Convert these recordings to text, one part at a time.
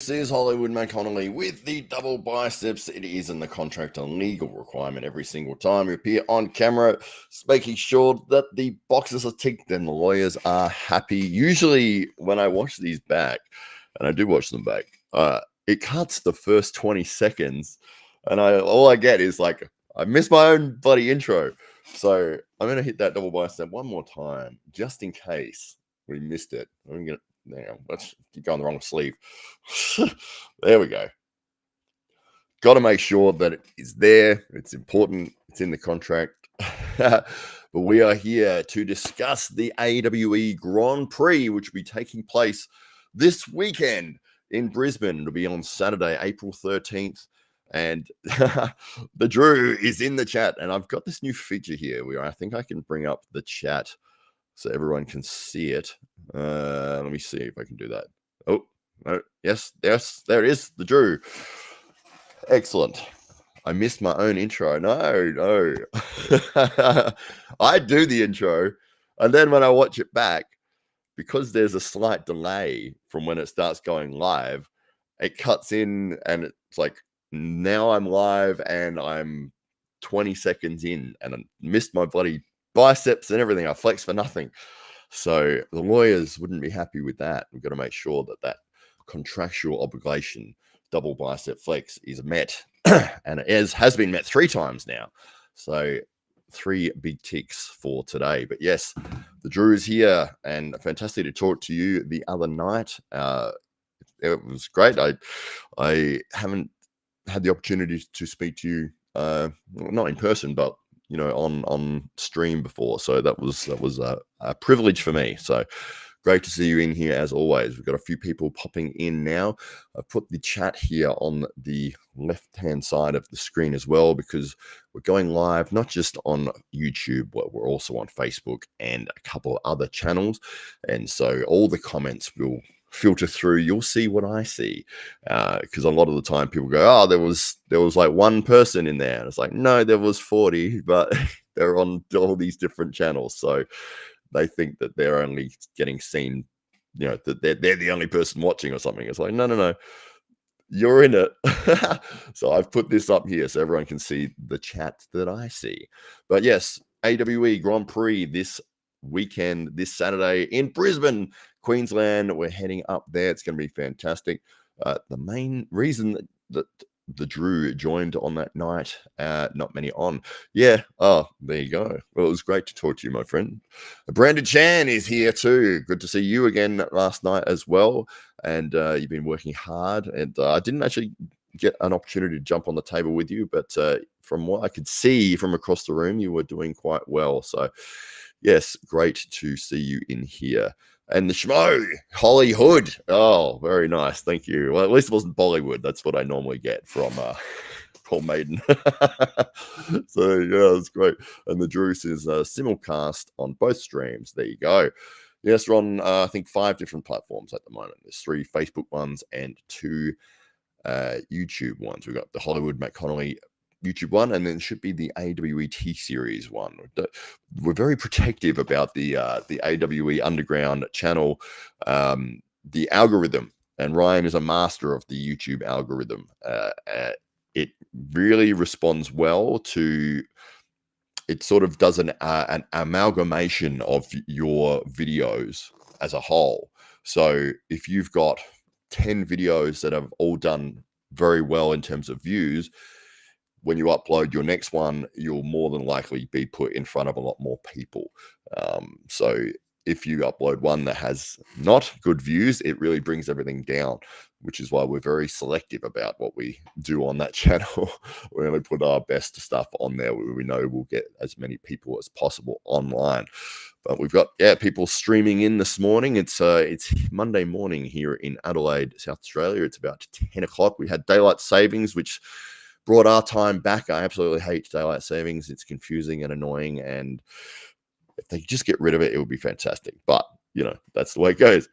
This is Hollywood Mac Connolly with the double biceps. It is in the contract a legal requirement every single time we appear on camera, making sure that the boxes are ticked and the lawyers are happy. Usually when I watch these back, and I do watch them back, it cuts the first 20 seconds and all I get is like, I missed my own bloody intro. So I'm going to hit that double bicep one more time, just in case we missed it. I'm going to let's keep going the wrong sleeve. There we go. Got to make sure that it is there. It's important. It's in the contract. But we are here to discuss the AWE Grand Prix, which will be taking place this weekend in Brisbane. It'll be on Saturday, April 13th. And the Drew is in the chat. And I've got this new feature here where I think I can bring up the chat so everyone can see it. Let me see if I can do that. Oh, no. Yes, there it is, the Drew. Excellent. I missed my own intro. No. I do the intro, and then when I watch it back, because there's a slight delay from when it starts going live, it cuts in, and it's like, now I'm live, and I'm 20 seconds in, and I missed my bloody biceps and everything. I flexed for nothing. So the lawyers wouldn't be happy with that. We've got to make sure that that contractual obligation, double bicep flex, is met. And it has been met 3 times now. So 3 big ticks for today. But yes, the Drew is here, and fantastic to talk to you the other night. It was great. I haven't had the opportunity to speak to you, not in person, but on stream before, so that was a privilege for me. So great to see you in here as always. We've got a few people popping in now. I put the chat here on the left hand side of the screen as well, because we're going live not just on YouTube, but we're also on Facebook and a couple of other channels, and so all the comments will filter through. You'll see what I see, because a lot of the time people go, oh, there was like one person in there, and it's like, no, there was 40, but they're on all these different channels, so they think that they're only getting seen, that they're the only person watching or something. It's like, no, you're in it. So I've put this up here so everyone can see the chat that I see. But yes, AWE Grand Prix this weekend, this Saturday in Brisbane, Queensland. We're heading up there. It's going to be fantastic. The main reason that the Drew joined on that night, not many on. Yeah. Oh, there you go. Well, it was great to talk to you, my friend. Brandon Chan is here too. Good to see you again last night as well. And you've been working hard. And I didn't actually get an opportunity to jump on the table with you, but from what I could see from across the room, you were doing quite well. So yes, great to see you in here. And the Schmo, Hollywood. Oh, very nice. Thank you. Well, at least it wasn't Bollywood. That's what I normally get from Paul Maiden. So, yeah, that's great. And the Drew is simulcast on both streams. There you go. Yes, we're on, I think, 5 different platforms at the moment. There's 3 Facebook ones and 2 YouTube ones. We've got the Hollywood Mac Connolly YouTube one, and then it should be the AWET series one. We're very protective about the AWE Underground channel, the algorithm, and Ryan is a master of the YouTube algorithm. It really responds well to. It sort of does an amalgamation of your videos as a whole. So if you've got 10 videos that have all done very well in terms of views, when you upload your next one, you'll more than likely be put in front of a lot more people. So if you upload one that has not good views, it really brings everything down, which is why we're very selective about what we do on that channel. We only put our best stuff on there where we know we'll get as many people as possible online. But we've got people streaming in this morning. It's Monday morning here in Adelaide, South Australia. It's about 10 o'clock. We had daylight savings, which brought our time back. I absolutely hate daylight savings. It's confusing and annoying, and if they just get rid of it, it would be fantastic. But that's the way it goes.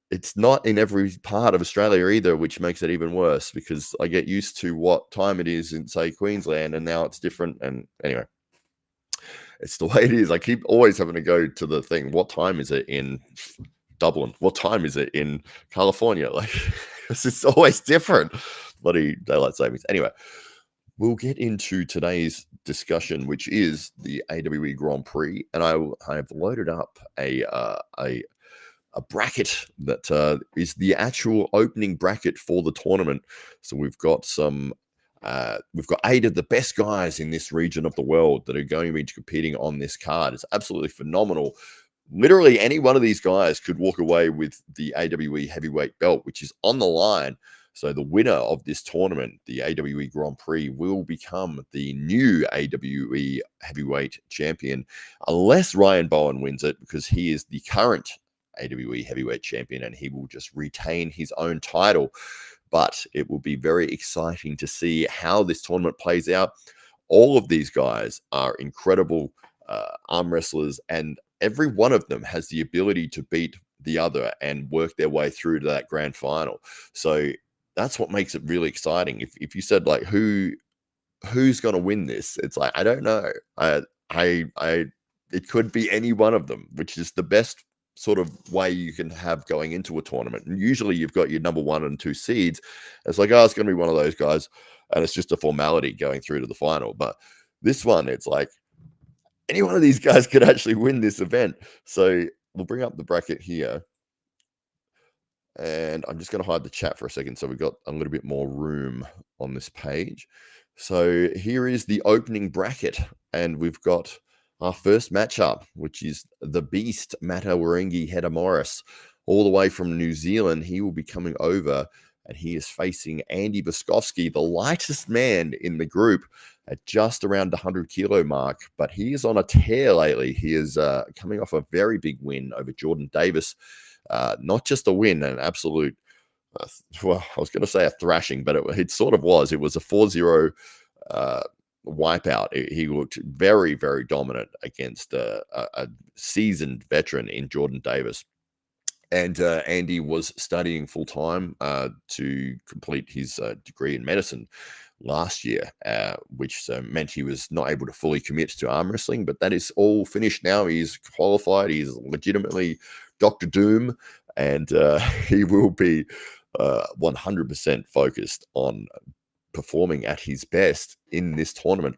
It's not in every part of Australia either, which makes it even worse, because I get used to what time it is in, say, Queensland, and now it's different. And anyway, it's the way it is. I keep always having to go to the thing. What time is it in Dublin? What time is it in California? Like, because it's always different. Bloody daylight savings. Anyway, we'll get into today's discussion, which is the AWE Grand Prix, and I have loaded up a bracket that is the actual opening bracket for the tournament. So we've got we've got 8 of the best guys in this region of the world that are going to be competing on this card. It's absolutely phenomenal. Literally any one of these guys could walk away with the AWE heavyweight belt, which is on the line. So the winner of this tournament, the AWE Grand Prix, will become the new AWE heavyweight champion, unless Ryan Bowen wins it, because he is the current AWE heavyweight champion and he will just retain his own title. But it will be very exciting to see how this tournament plays out. All of these guys are incredible arm wrestlers, and every one of them has the ability to beat the other and work their way through to that grand final. So that's what makes it really exciting. If you said like who's going to win this, it's like I don't know. It could be any one of them, which is the best sort of way you can have going into a tournament. And usually you've got your number 1 and 2 seeds. It's like, oh, it's going to be one of those guys, and it's just a formality going through to the final. But this one, it's like any one of these guys could actually win this event. So we'll bring up the bracket here. And I'm just going to hide the chat for a second so we've got a little bit more room on this page. So here is the opening bracket, and we've got our first matchup, which is the beast, Matawaringi Hedda Morris, all the way from New Zealand. He will be coming over, and he is facing Andy Boskovsky, the lightest man in the group, at just around the 100 kilo mark. But he is on a tear lately. He is coming off a very big win over Jordan Davis. Not just a win, an absolute, well, I was going to say a thrashing, but it sort of was. It was a 4-0 wipeout. He looked very, very dominant against a seasoned veteran in Jordan Davis. And Andy was studying full-time to complete his degree in medicine last year, which meant he was not able to fully commit to arm wrestling. But that is all finished now. He's qualified. He's legitimately Dr. Doom, and he will be 100% focused on performing at his best in this tournament.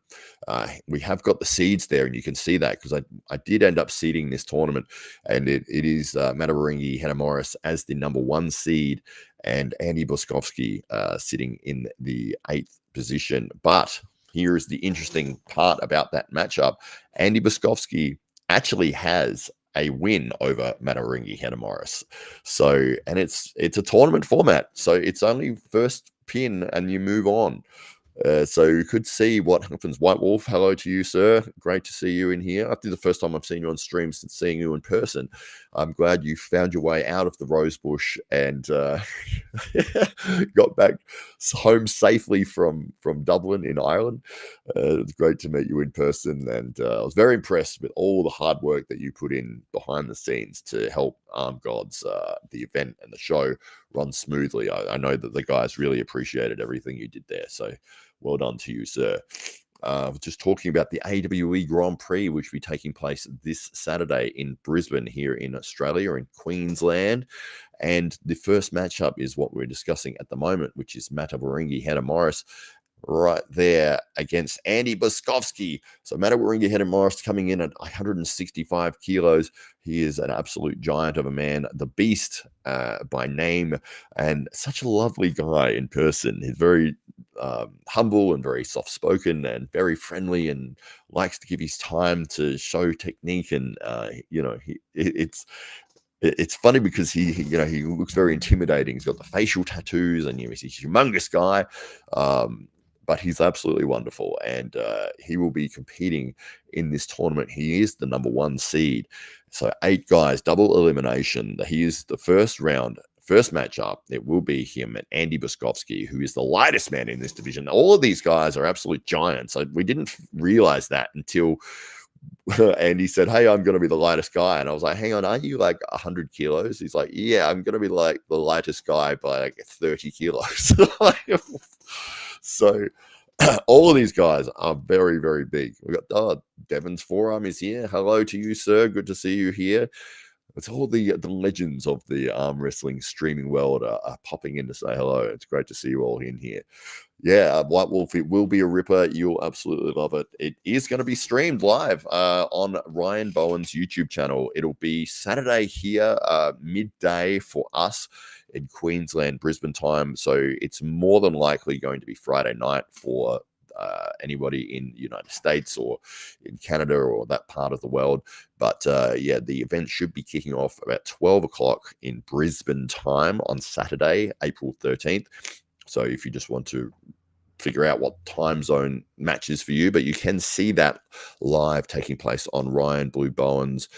We have got the seeds there, and you can see that because I did end up seeding this tournament, and it is Matawaringi Hedda Morris as the number 1 seed, and Andy Boskovsky sitting in the 8th position. But here is the interesting part about that matchup. Andy Boskovsky actually has a win over Matawaringi Hedda Morris. So, and it's a tournament format, so it's only first pin and you move on. So you could see what happens. White Wolf, hello to you, sir. Great to see you in here. I think the first time I've seen you on stream since seeing you in person. I'm glad you found your way out of the rose bush and got back home safely from Dublin in Ireland. It's great to meet you in person, and I was very impressed with all the hard work that you put in behind the scenes to help Arm Gods, the event and the show, run smoothly. I know that the guys really appreciated everything you did there. So well done to you, sir. Just talking about the AWE Grand Prix, which will be taking place this Saturday in Brisbane here in Australia, in Queensland. And the first matchup is what we're discussing at the moment, which is Matawaringi Hedda Morris right there against Andy Boskovsky. So Matawaringi Hedda Morris coming in at 165 kilos. He is an absolute giant of a man, the beast by name, and such a lovely guy in person. He's very humble and very soft-spoken and very friendly, and likes to give his time to show technique. And it's funny because he looks very intimidating. He's got the facial tattoos, and he's a humongous guy. But he's absolutely wonderful, and he will be competing in this tournament. He is the number 1 seed. So 8 guys, double elimination. He is the first round. First matchup, it will be him and Andy Boskovsky, who is the lightest man in this division. All of these guys are absolute giants. We didn't realize that until Andy said, "Hey, I'm going to be the lightest guy." And I was like, "Hang on, aren't you like 100 kilos?" He's like, "Yeah, I'm going to be like the lightest guy by like 30 kilos. So all of these guys are very, very big. We've got Devon's forearm is here. Hello to you, sir. Good to see you here. It's all the legends of the arm wrestling streaming world are popping in to say hello. It's great to see you all in here. Yeah, White Wolf, it will be a ripper. You'll absolutely love it. It is going to be streamed live on Ryan Bowen's YouTube channel. It'll be Saturday here, midday for us in Queensland, Brisbane time. So it's more than likely going to be Friday night for anybody in the United States or in Canada or that part of the world. But yeah, the event should be kicking off about 12 o'clock in Brisbane time on Saturday, April 13th. So if you just want to figure out what time zone matches for you, but you can see that live taking place on Ryan Blue Bowen's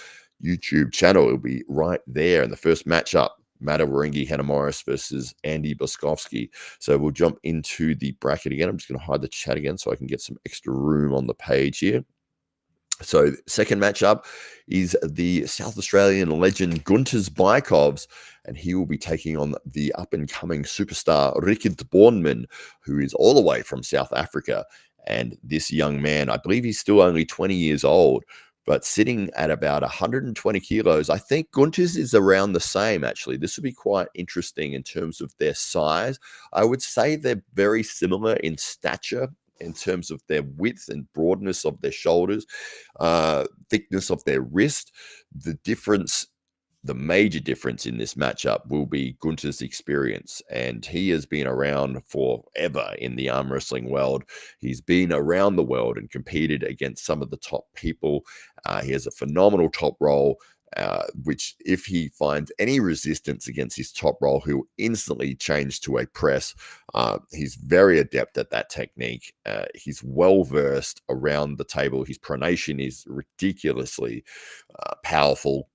YouTube channel. It'll be right there. And the first matchup, Mata Waringi Hannah Morris versus Andy Boskovsky. So we'll jump into the bracket again. I'm just going to hide the chat again so I can get some extra room on the page here. So second matchup is the South Australian legend Gunters Bykovs, and he will be taking on the up-and-coming superstar Rickard Bornman, who is all the way from South Africa. And this young man, I believe he's still only 20 years old, but sitting at about 120 kilos. I think Gunters is around the same, actually. This would be quite interesting in terms of their size. I would say they're very similar in stature, in terms of their width and broadness of their shoulders, thickness of their wrist. The major difference in this matchup will be Gunther's experience, and he has been around forever in the arm wrestling world. He's been around the world and competed against some of the top people. He has a phenomenal top roll, which if he finds any resistance against his top roll, he'll instantly change to a press. He's very adept at that technique. He's well-versed around the table. His pronation is ridiculously powerful.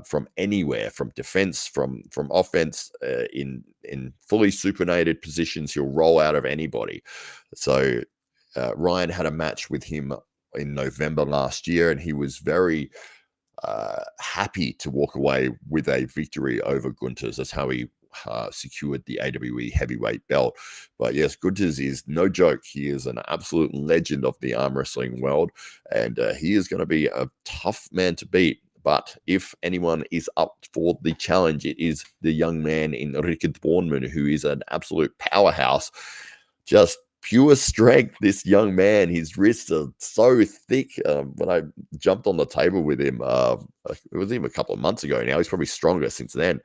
From anywhere, from defense, from offense, in fully supinated positions, he'll roll out of anybody. So Ryan had a match with him in November last year, and he was very happy to walk away with a victory over Gunters. That's how he secured the AWE heavyweight belt. But yes, Gunters is no joke. He is an absolute legend of the arm wrestling world, and he is going to be a tough man to beat. But if anyone is up for the challenge, it is the young man in Rickard Bornman, who is an absolute powerhouse. Just pure strength, this young man. His wrists are so thick. When I jumped on the table with him, it was even a couple of months ago now. He's probably stronger since then.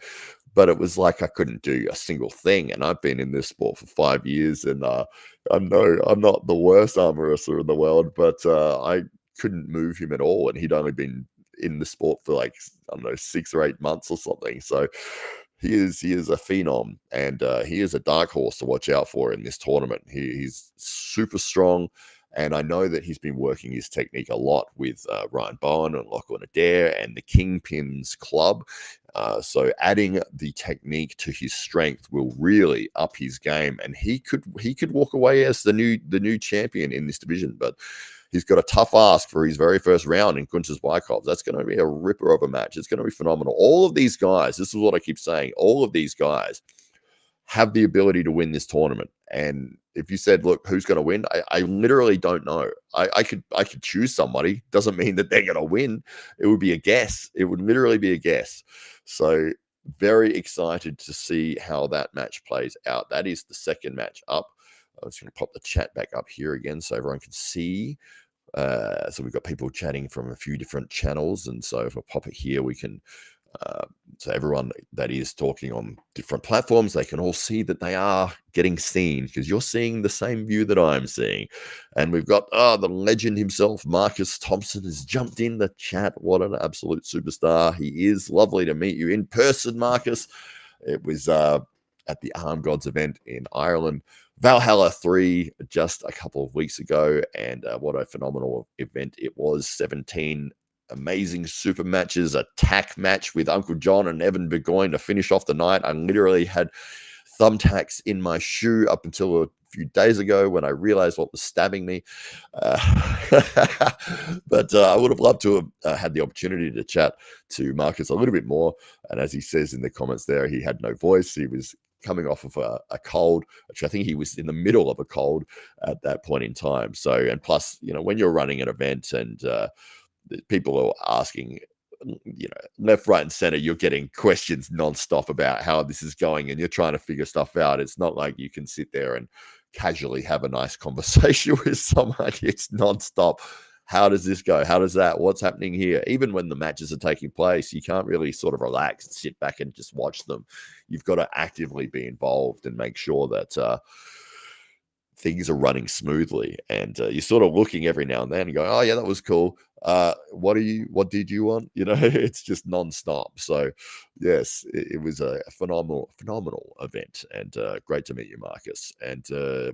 But it was like I couldn't do a single thing. And I've been in this sport for 5 years, and I know I'm not the worst arm wrestler in the world, but I couldn't move him at all. And he'd only been in the sport for like, I don't know, 6 or 8 months or something. So he is a phenom, and he is a dark horse to watch out for in this tournament. He's super strong, and I know that he's been working his technique a lot with Ryan Bowen and Lachlan Adair and the Kingpins Club. So adding the technique to his strength will really up his game, and he could walk away as the new champion in this division. But he's got a tough ask for his very first round in Gunters Bykovs. That's going to be a ripper of a match. It's going to be phenomenal. All of these guys, this is what I keep saying, all of these guys have the ability to win this tournament. And if you said, look, who's going to win? I literally don't know. I could choose somebody. Doesn't mean that they're going to win. It would be a guess. It would literally be a guess. So very excited to see how that match plays out. That is the second match up. I'm just going to pop the chat back up here again so everyone can see. So we've got people chatting from a few different channels. And so if I pop it here, we can, so everyone that is talking on different platforms, they can all see that they are getting seen, because you're seeing the same view that I'm seeing. And we've got, the legend himself, Marcus Thompson, has jumped in the chat. What an absolute superstar. He is. Lovely to meet you in person, Marcus. It was at the Arm Gods event in Ireland. Valhalla 3 just a couple of weeks ago, and what a phenomenal event it was. 17 amazing super matches, a tack match with Uncle John and Evan Burgoyne to finish off the night. I literally had thumbtacks in my shoe up until a few days ago when I realized what was stabbing me. But I would have loved to have had the opportunity to chat to Marcus a little bit more. And as he says in the comments there, he had no voice. He was coming off of a cold, which I think he was in the middle of a cold at that point in time. So, and plus, when you're running an event and people are asking left, right, and center, you're getting questions nonstop about how this is going, and you're trying to figure stuff out. It's not like you can sit there and casually have a nice conversation with someone. It's nonstop. How does this go? How does that? What's happening here? Even when the matches are taking place, you can't really sort of relax and sit back and just watch them. You've got to actively be involved and make sure that things are running smoothly, and you're sort of looking every now and then and going, oh yeah, that was cool. What did you want? It's just nonstop. So yes, it was a phenomenal event, and great to meet you, Marcus. And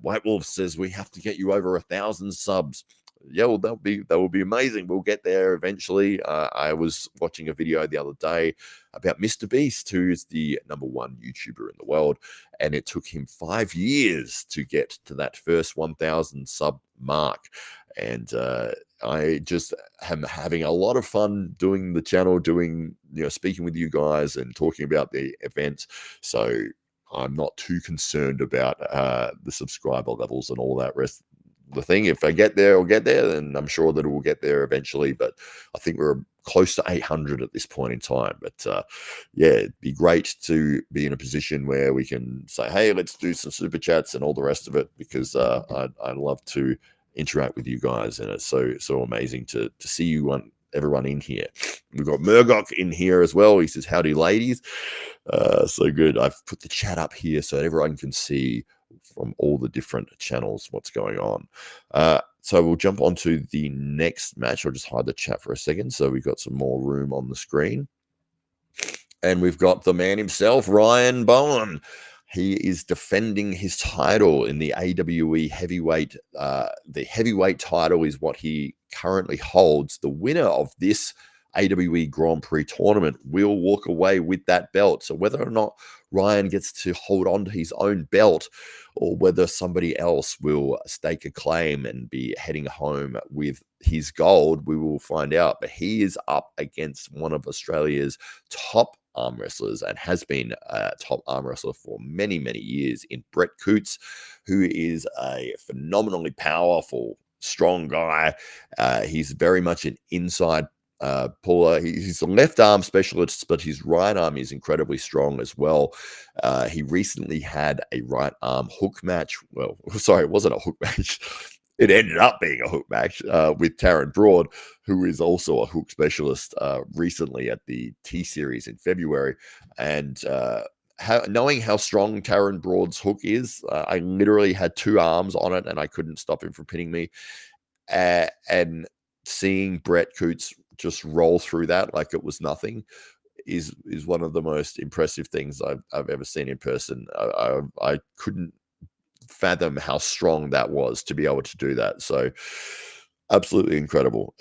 White Wolf says we have to get you over 1,000 subs. Yeah, well, that will be amazing. We'll get there eventually. I was watching a video the other day about Mr. Beast, who is the #1 YouTuber in the world, and it took him 5 years to get to that first 1,000 sub mark. And I just am having a lot of fun doing the channel, speaking with you guys and talking about the event. So I'm not too concerned about the subscriber levels and all that rest. The thing, if I get there, I'll get there, and I'm sure that it will get there eventually. But I think we're close to 800 at this point in time. But yeah, it'd be great to be in a position where we can say, hey, let's do some super chats and all the rest of it, because I love to interact with you guys, and it's so amazing to see you everyone in here. We've got Murdoch in here as well. He says, howdy ladies. So good. I've put the chat up here so everyone can see from all the different channels what's going on. So we'll jump on to the next match. I'll just hide the chat for a second so we've got some more room on the screen. And we've got the man himself, Ryan Bowen. He is defending his title in the AWE heavyweight. The heavyweight title is what he currently holds. The winner of this AWE Grand Prix tournament will walk away with that belt. So whether or not Ryan gets to hold on to his own belt, or whether somebody else will stake a claim and be heading home with his gold, we will find out. But he is up against one of Australia's top arm wrestlers, and has been a top arm wrestler for many years, in Brett Coots, who is a phenomenally powerful, strong guy. He's very much an inside puller. He's a left arm specialist, but his right arm is incredibly strong as well. He recently had a right arm hook match. Well, sorry, it wasn't a hook match. It ended up being a hook match with Taron Broad, who is also a hook specialist, recently at the T-Series in February. And knowing how strong Taron Broad's hook is, I literally had 2 arms on it and I couldn't stop him from pinning me. And seeing Brett Coots just roll through that like it was nothing is one of the most impressive things I've ever seen in person. I couldn't fathom how strong that was to be able to do that. So absolutely incredible,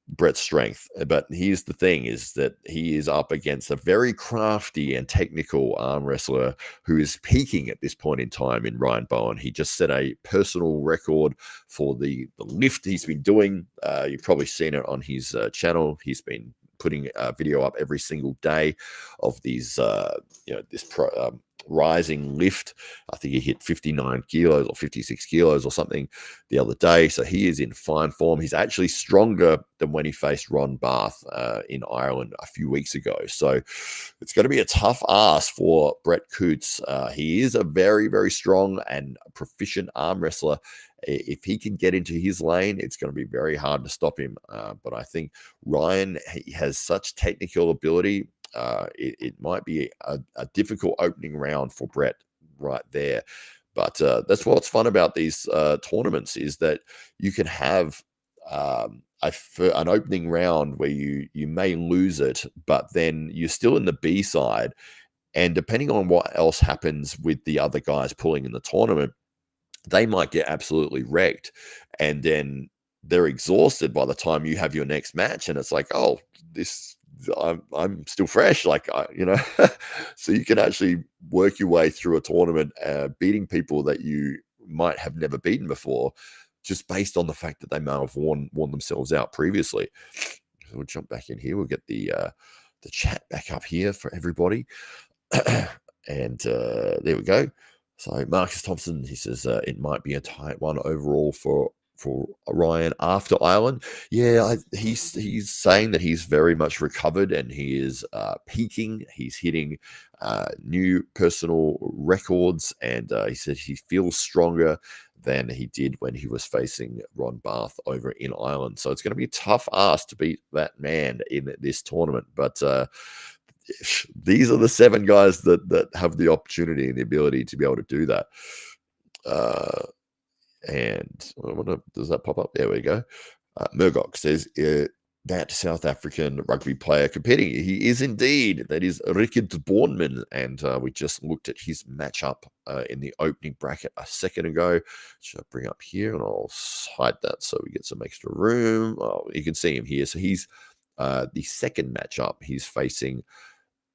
Brett's strength. But here's the thing, is that he is up against a very crafty and technical arm wrestler who is peaking at this point in time in Ryan Bowen. He just set a personal record for the lift he's been doing. You've probably seen it on his channel. He's been putting a video up every single day of these, rising lift. I think he hit 59 kilos or 56 kilos or something the other day. So he is in fine form. He's actually stronger than when he faced Ron Barth in Ireland a few weeks ago. So it's going to be a tough ask for Brett Coots. He is a very strong and proficient arm wrestler. If he can get into his lane, it's going to be very hard to stop him. But I think Ryan, he has such technical ability. It might be a difficult opening round for Brett right there. But that's what's fun about these tournaments, is that you can have an opening round where you may lose it, but then you're still in the B side. And depending on what else happens with the other guys pulling in the tournament, they might get absolutely wrecked. And then they're exhausted by the time you have your next match. And it's like, oh, I'm still fresh, so you can actually work your way through a tournament, beating people that you might have never beaten before, just based on the fact that they may have worn themselves out previously. So we'll jump back in here. We'll get the chat back up here for everybody. And there we go. So Marcus Thompson, he says it might be a tight one overall for for Ryan after Ireland. Yeah, he's saying that he's very much recovered and he is peaking. He's hitting new personal records, and he said he feels stronger than he did when he was facing Ron Barth over in Ireland. So it's going to be a tough ask to beat that man in this tournament. But these are the 7 guys that have the opportunity and the ability to be able to do that. And I wonder, does that pop up? There we go. Murdoch says that South African rugby player competing. He is indeed. That is Rickard Bornman. And we just looked at his matchup in the opening bracket a second ago. Should I bring up here? And I'll hide that so we get some extra room. Oh, you can see him here. So he's the second matchup. He's facing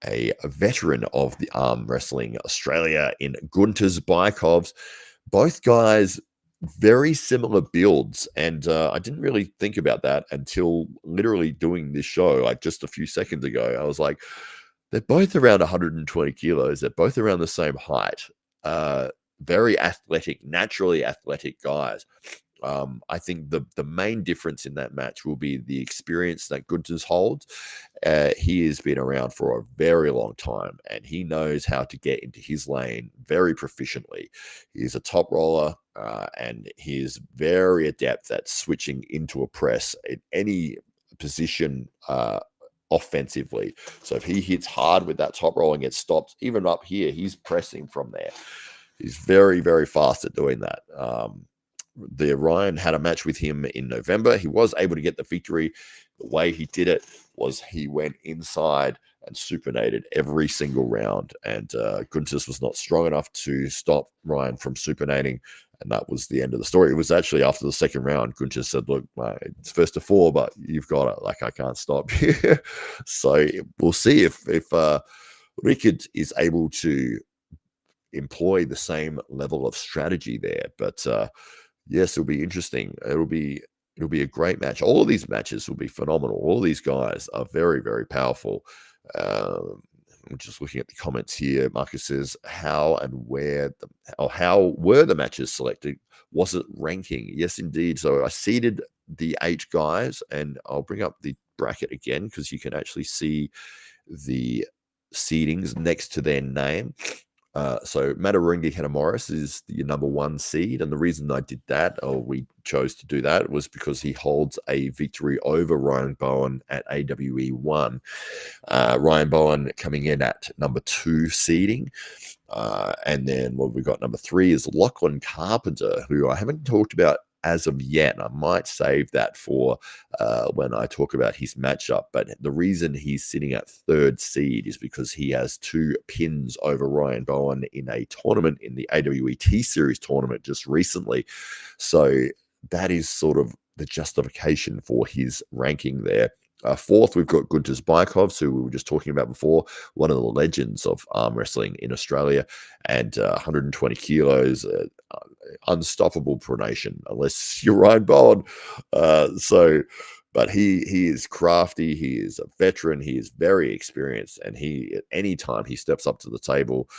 a veteran of the arm wrestling Australia in Gunters Bykovs. Both guys very similar builds, and I didn't really think about that until literally doing this show like just a few seconds ago. I was like, they're both around 120 kilos. They're both around the same height. Very athletic, naturally athletic guys. I think the main difference in that match will be the experience that Gunters holds. He has been around for a very long time, and he knows how to get into his lane very proficiently. He's a top roller, and he is very adept at switching into a press in any position offensively. So if he hits hard with that top roll and gets stopped, even up here, he's pressing from there. He's very, very fast at doing that. The Ryan had a match with him in November. He was able to get the victory. The way he did it was he went inside and supinated every single round. And Gunters was not strong enough to stop Ryan from supinating. And that was the end of the story. It was actually after the second round, Gunters said, look, it's first to 4, but you've got it. Like, I can't stop you. So we'll see if Rickard is able to employ the same level of strategy there. But yes, it'll be interesting. It'll be a great match. All of these matches will be phenomenal. All of these guys are very, very powerful. I'm just looking at the comments here. Marcus says, how were the matches selected? Was it ranking? Yes, indeed. So I seeded the 8 guys, and I'll bring up the bracket again because you can actually see the seedings next to their name. So Matauranga Henna-Morris is the number 1 seed, and the reason I did that, or we chose to do that, was because he holds a victory over Ryan Bowen at AWE 1. Ryan Bowen coming in at number 2 seeding. And then what we got number 3 is Lachlan Carpenter, who I haven't talked about as of yet. I might save that for when I talk about his matchup. But the reason he's sitting at 3rd seed is because he has 2 pins over Ryan Bowen in a tournament, in the AWE Series tournament just recently. So that is sort of the justification for his ranking there. 4th, we've got Gunters Bykovs, who we were just talking about before, one of the legends of arm wrestling in Australia, and 120 kilos, unstoppable pronation, unless you're Ryan Bowen. But he is crafty, he is a veteran, he is very experienced, and at any time he steps up to the table,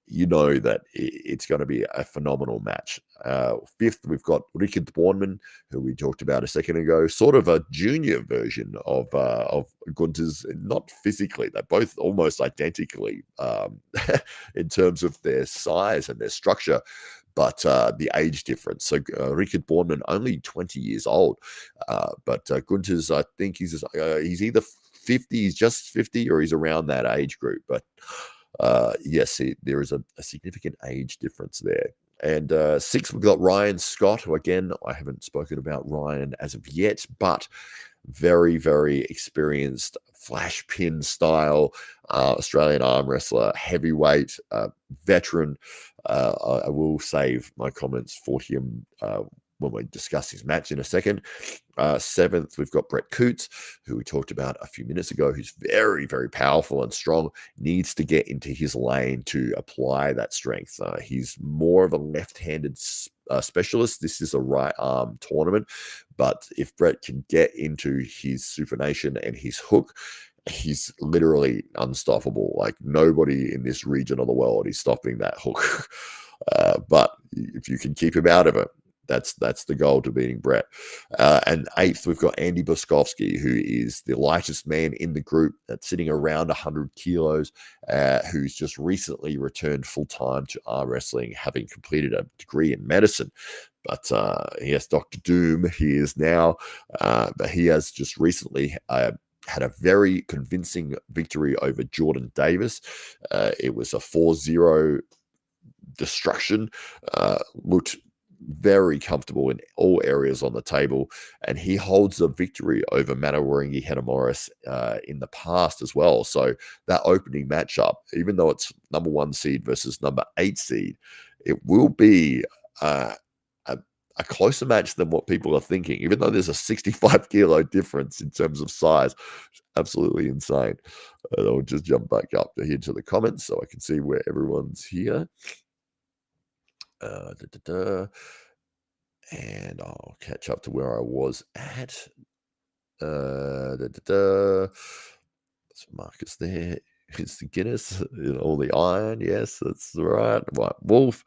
you know that it's going to be a phenomenal match. 5th, we've got Rickard Bornman, who we talked about a second ago, sort of a junior version of Gunters, not physically. They're both almost identically in terms of their size and their structure, but the age difference. So Rickard Bornman, only 20 years old, but Gunters, I think he's either 50, he's just 50, or he's around that age group. But yes, there is a significant age difference there. And 6th, we've got Ryan Scott, who, again, I haven't spoken about Ryan as of yet, but very, very experienced flash pin style Australian arm wrestler, heavyweight, veteran. I will save my comments for him when we discuss his match in a second. 7th, we've got Brett Coots, who we talked about a few minutes ago, who's very, very powerful and strong, needs to get into his lane to apply that strength. He's more of a left-handed specialist. This is a right arm tournament, but if Brett can get into his supination and his hook, he's literally unstoppable. Like, nobody in this region of the world is stopping that hook. But if you can keep him out of it, That's the goal to beating Brett. And 8th, we've got Andy Boskovsky, who is the lightest man in the group, that's sitting around 100 kilos, who's just recently returned full-time to arm wrestling, having completed a degree in medicine. But yes, Dr. Doom, he is now, but he has just recently had a very convincing victory over Jordan Davis. It was a 4-0 destruction. Looked very comfortable in all areas on the table, and he holds a victory over Matawaringi Hedemorris in the past as well. So that opening matchup, even though it's number 1 seed versus number 8 seed, it will be a closer match than what people are thinking, even though there's a 65 kilo difference in terms of size. Absolutely insane. And I'll just jump back up here to the comments so I can see where everyone's here. And I'll catch up to where I was at. So Marcus there. It's the Guinness, all the iron. Yes, that's right. White Wolf.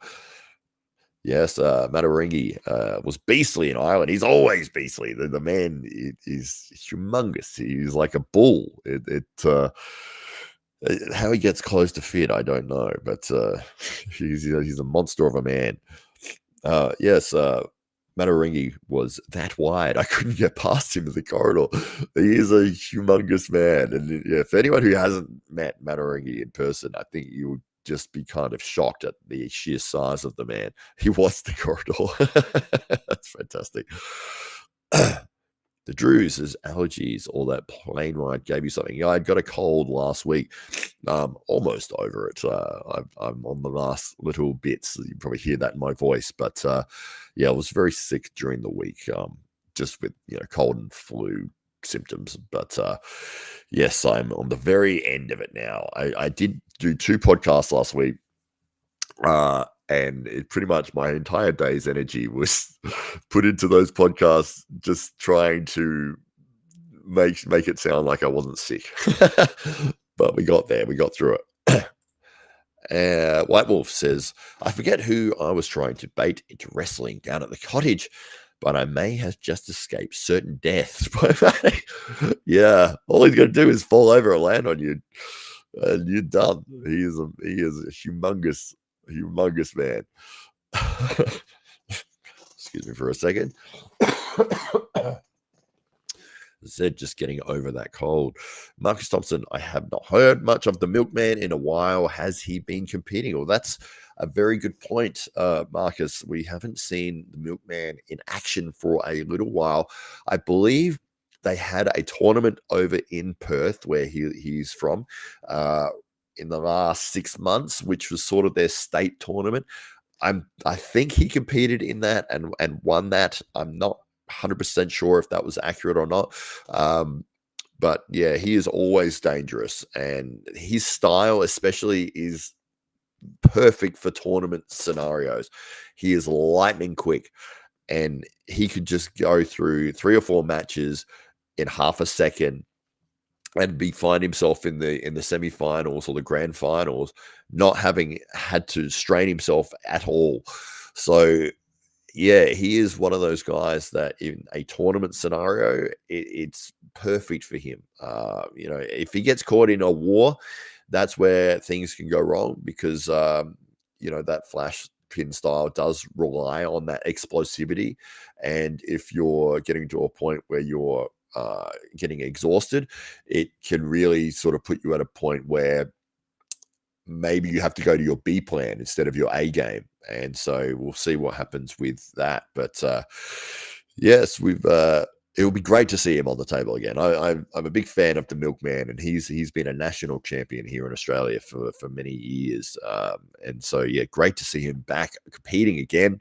Yes, Matawaringi was beastly in Ireland. He's always beastly. The man is humongous. He's like a bull. How he gets close to fit, I don't know, but he's a monster of a man. Yes, Matawaringi was that wide. I couldn't get past him in the corridor. He is a humongous man. And if anyone who hasn't met Matawaringi in person, I think you would just be kind of shocked at the sheer size of the man. He was the corridor. That's fantastic. The Drews, his allergies, all that plane ride gave you something. I got a cold last week. Almost over it. I'm on the last little bits. You probably hear that in my voice. But yeah, I was very sick during the week, just with cold and flu symptoms. But yes, I'm on the very end of it now. I did do 2 podcasts last week. And it pretty much my entire day's energy was put into those podcasts, just trying to make it sound like I wasn't sick. But we got there. We got through it. White Wolf says, I forget who I was trying to bait into wrestling down at the cottage, but I may have just escaped certain death. Yeah, all he's going to do is fall over and land on you, and you're done. He is a humongous man. Excuse me for a second. Said just getting over that cold. Marcus Thompson, I have not heard much of the Milkman in a while. Has he been competing? Well, that's a very good point, Marcus. We haven't seen the Milkman in action for a little while. I believe they had a tournament over in Perth, where he's from, in the last 6 months, which was sort of their state tournament. I think he competed in that and won that. I'm not 100% sure if that was accurate or not. But yeah, he is always dangerous, and his style especially is perfect for tournament scenarios. He is lightning quick, and he could just go through 3 or 4 matches in half a second and find himself in the semifinals or the grand finals, not having had to strain himself at all. So yeah, he is one of those guys that in a tournament scenario, it's perfect for him. If he gets caught in a war, that's where things can go wrong, because that flash pin style does rely on that explosivity, and if you're getting to a point where you're getting exhausted, it can really sort of put you at a point where maybe you have to go to your B plan instead of your A game. And so we'll see what happens with that. But yes, it will be great to see him on the table again. I'm a big fan of the Milkman, and he's been a national champion here in Australia for many years. And so yeah, great to see him back competing again.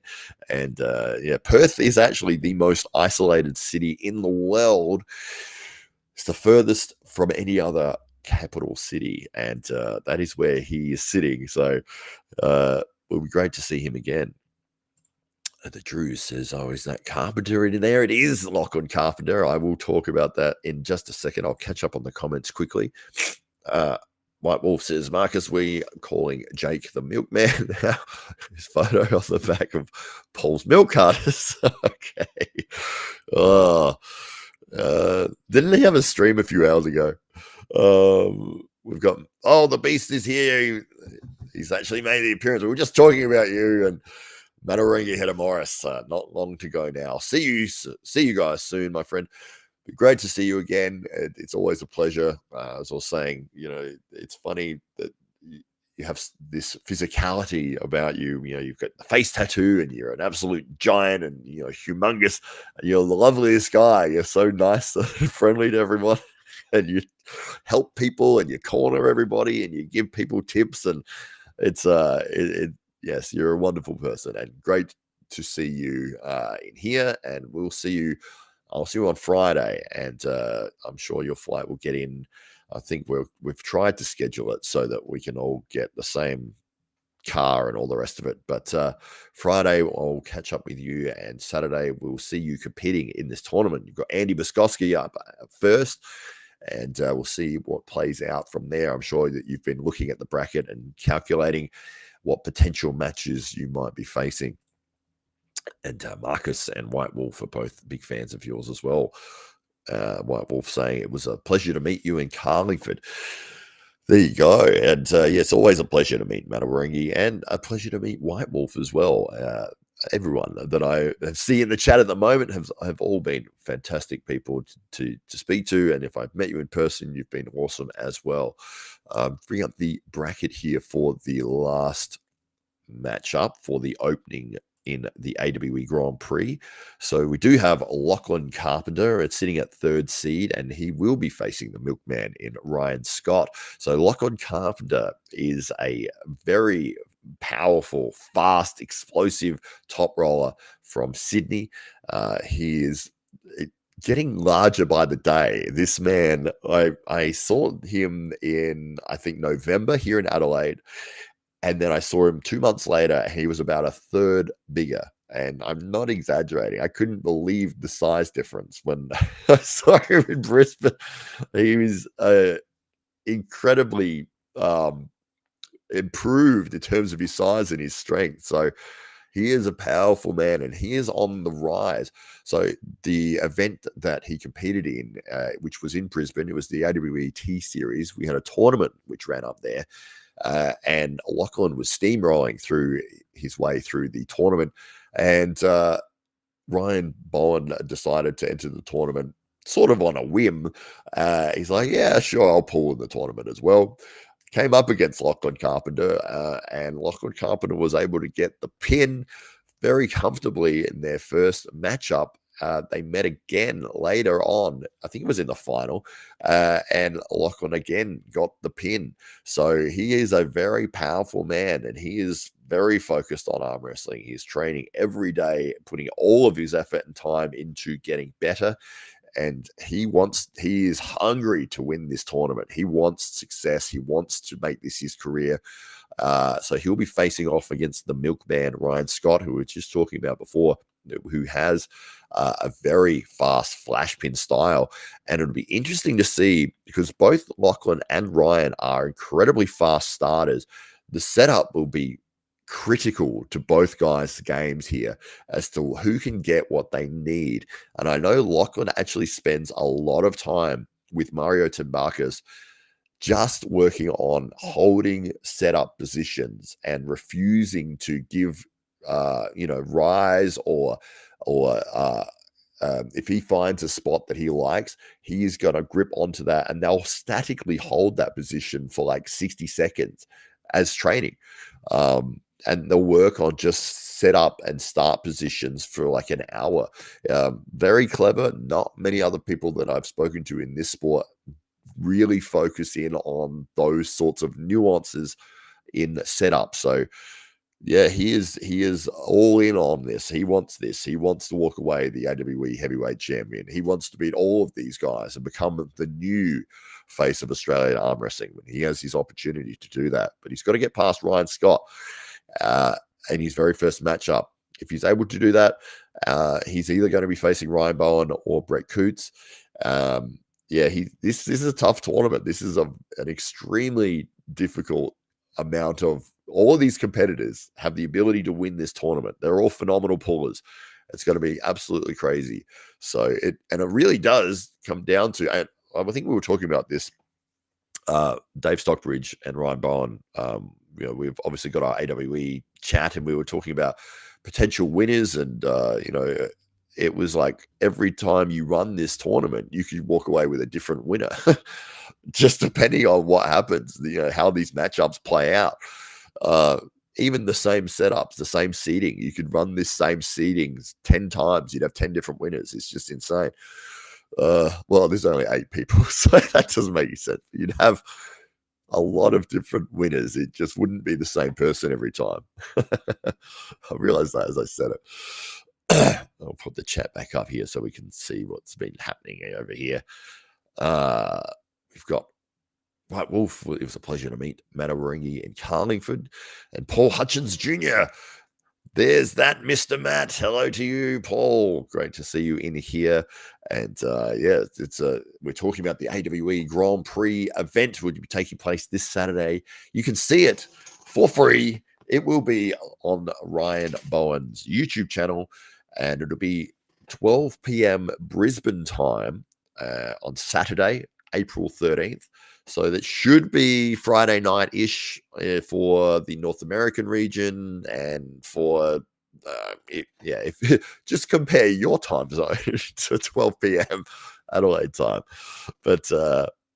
And yeah, Perth is actually the most isolated city in the world. It's the furthest from any other capital city, and that is where he is sitting. So it will be great to see him again. The Drew says, oh, is that Carpenter in there? It is Lachlan Carpenter. I will talk about that in just a second. I'll catch up on the comments quickly. White Wolf says, Marcus, we calling Jake the milkman now. His photo on the back of Paul's milk cartons. Okay. Oh, didn't he have a stream a few hours ago? We've got, the beast is here. He's actually made the appearance. We were just talking about you and Matarangi Header Morris. Not long to go now. See you guys soon, my friend. Be great to see you again. It's always a pleasure. As I was saying, it's funny that you have this physicality about you. You've got the face tattoo and you're an absolute giant and, humongous. And you're the loveliest guy. You're so nice and friendly to everyone. And you help people and you corner everybody and you give people tips. And it's, yes, you're a wonderful person and great to see you in here. And I'll see you on Friday, and I'm sure your flight will get in. I think we've tried to schedule it so that we can all get the same car and all the rest of it. But Friday, I'll catch up with you, and Saturday, we'll see you competing in this tournament. You've got Andy Boskoski up first, and we'll see what plays out from there. I'm sure that you've been looking at the bracket and calculating what potential matches you might be facing. And Marcus and White Wolf are both big fans of yours as well. White Wolf saying it was a pleasure to meet you in Carlingford. There you go. And it's always a pleasure to meet Matarangi and a pleasure to meet White Wolf as well. Everyone that I see in the chat at the moment have all been fantastic people to speak to. And if I've met you in person, you've been awesome as well. Bring up the bracket here for the last matchup for the opening in the AWE Grand Prix. So we do have Lachlan Carpenter. It's sitting at 3rd seed, and he will be facing the milkman in Ryan Scott. So Lachlan Carpenter is a very powerful, fast, explosive top roller from Sydney. He is getting larger by the day. This man, I saw him in, I think, November here in Adelaide. And then I saw him 2 months later, and he was about a third bigger. And I'm not exaggerating. I couldn't believe the size difference when I saw him in Brisbane. He was incredibly improved in terms of his size and his strength. So he is a powerful man, and he is on the rise. So the event that he competed in, which was in Brisbane, it was the AWE Series. We had a tournament which ran up there. And Lachlan was steamrolling through his way through the tournament, and Ryan Bowen decided to enter the tournament sort of on a whim. He's like, yeah, sure, I'll pull in the tournament as well. Came up against Lachlan Carpenter, and Lachlan Carpenter was able to get the pin very comfortably in their first matchup. They met again later on. I think it was in the final, and Lachlan again got the pin. So he is a very powerful man, and he is very focused on arm wrestling. He's training every day, putting all of his effort and time into getting better. And he is hungry to win this tournament. He wants success. He wants to make this his career. So he'll be facing off against the milkman, Ryan Scott, who we were just talking about before, who has a very fast flash pin style. And it'll be interesting to see, because both Lachlan and Ryan are incredibly fast starters. The setup will be critical to both guys' games here as to who can get what they need. And I know Lachlan actually spends a lot of time with Mario Tambakis just working on holding setup positions and refusing to give rise or if he finds a spot that he likes, he is going to grip onto that, and they'll statically hold that position for like 60 seconds as training. And they'll work on just set up and start positions for like an hour. Very clever. Not many other people that I've spoken to in this sport really focus in on those sorts of nuances in setup. So yeah, he is all in on this. He wants this. He wants to walk away the AWE heavyweight champion. He wants to beat all of these guys and become the new face of Australian arm wrestling when he has his opportunity to do that. But he's got to get past Ryan Scott in his very first matchup. If he's able to do that, he's either going to be facing Ryan Bowen or Brett Coots. yeah, this is a tough tournament. This is an extremely difficult amount of all of these competitors have the ability to win this tournament. They're all phenomenal pullers. It's going to be absolutely crazy. So it really does come down to, and I think we were talking about this, Dave Stockbridge and Ryan Bowen. We've obviously got our AWE chat, and we were talking about potential winners, and it was like every time you run this tournament, you could walk away with a different winner, just depending on what happens, how these matchups play out. Even the same setups, the same seeding, you could run this same seedings 10 times. You'd have 10 different winners. It's just insane. Well, there's only 8 people, so that doesn't make any sense. You'd have a lot of different winners. It just wouldn't be the same person every time. I realized that as I said it. I'll put the chat back up here so we can see what's been happening over here. We've got White Wolf. It was a pleasure to meet Matawaringi in Carlingford, and Paul Hutchins Jr. There's that Mr. Matt. Hello to you, Paul. Great to see you in here. And we're talking about the AWE Grand Prix event, which will be taking place this Saturday. You can see it for free. It will be on Ryan Bowen's YouTube channel, and it'll be 12 p.m. Brisbane time on Saturday, April 13th. So that should be Friday night-ish for the North American region, and for if just compare your time zone to 12 p.m. Adelaide time. But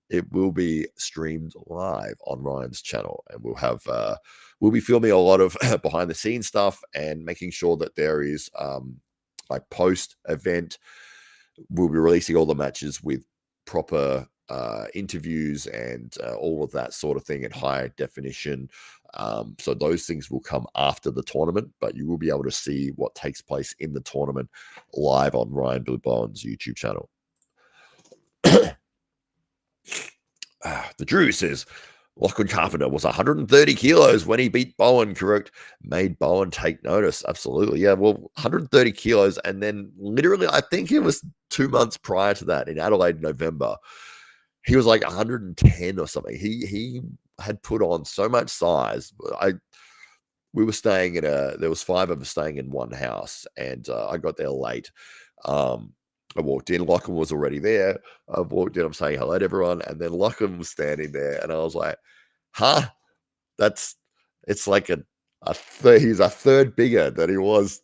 it will be streamed live on Ryan's channel, and we'll be filming a lot of behind the scenes stuff and making sure that there is like post event. We'll be releasing all the matches with proper interviews and all of that sort of thing in high definition. So those things will come after the tournament, but you will be able to see what takes place in the tournament live on Ryan Bowen's YouTube channel. The Drew says, Lachlan Carpenter was 130 kilos when he beat Bowen, correct? Made Bowen take notice. Absolutely. Yeah, well, 130 kilos. And then literally, I think it was 2 months prior to that in Adelaide, November, he was like 110 or something. He had put on so much size. We were staying there was 5 of us staying in one house, and I got there late. I walked in, Lachlan was already there. I walked in, I'm saying hello to everyone, and then Lachlan was standing there, and I was like, huh? It's like he's a third bigger than he was,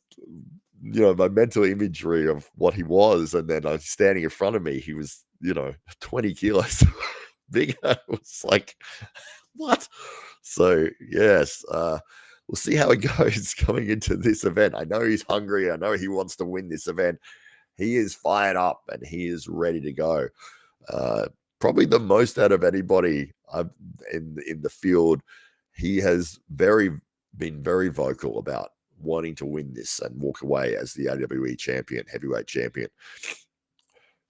my mental imagery of what he was. And then I was standing in front of me, he was, 20 kilos bigger. It was like, what? So, yes, we'll see how it goes coming into this event. I know he's hungry. I know he wants to win this event. He is fired up and he is ready to go. Probably the most out of anybody in the field. He has been very vocal about wanting to win this and walk away as the AWE champion, heavyweight champion.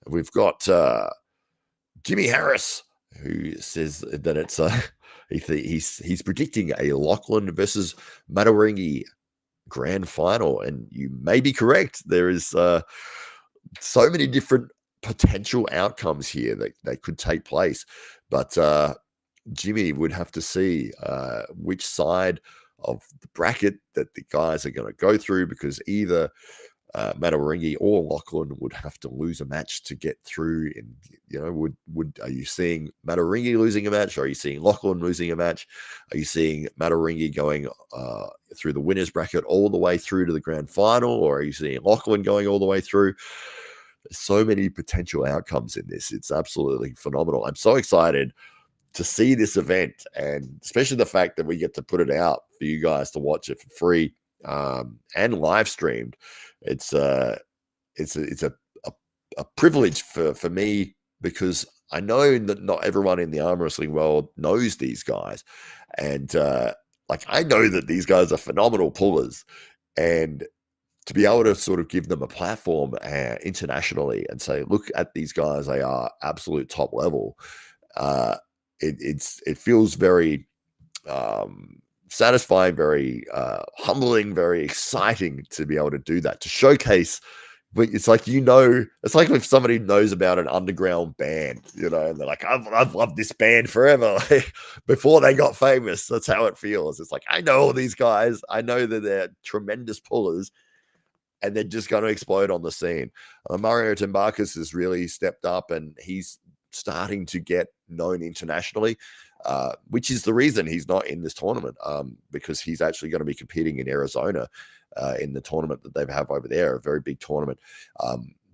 We've got Jimmy Harris, who says that it's he's predicting a Lachlan versus Matawaringi grand final, and you may be correct. There is so many different potential outcomes here that could take place, but Jimmy would have to see which side of the bracket that the guys are going to go through, because either Matawaringi or Lachlan would have to lose a match to get through. And are you seeing Matawaringi losing a match? Are you seeing Lachlan losing a match? Are you seeing Matawaringi going through the winners bracket all the way through to the grand final, or are you seeing Lachlan going all the way through? There's so many potential outcomes in this. It's absolutely phenomenal. I'm so excited to see this event, and especially the fact that we get to put it out for you guys to watch it for free and live streamed. It's a privilege for me, because I know that not everyone in the arm wrestling world knows these guys, and I know that these guys are phenomenal pullers, and to be able to sort of give them a platform internationally and say, look at these guys, they are absolute top level. It feels very satisfying, very humbling, very exciting to be able to do that, to showcase but it's like, it's like if somebody knows about an underground band, and they're like, I've loved this band forever. Like, before they got famous, that's how it feels. It's like, I know all these guys. I know that they're tremendous pullers, and they're just going to explode on the scene. Mario Tambarkas has really stepped up, and he's starting to get known internationally, which is the reason he's not in this tournament, because he's actually going to be competing in Arizona in the tournament that they have over there, a very big tournament.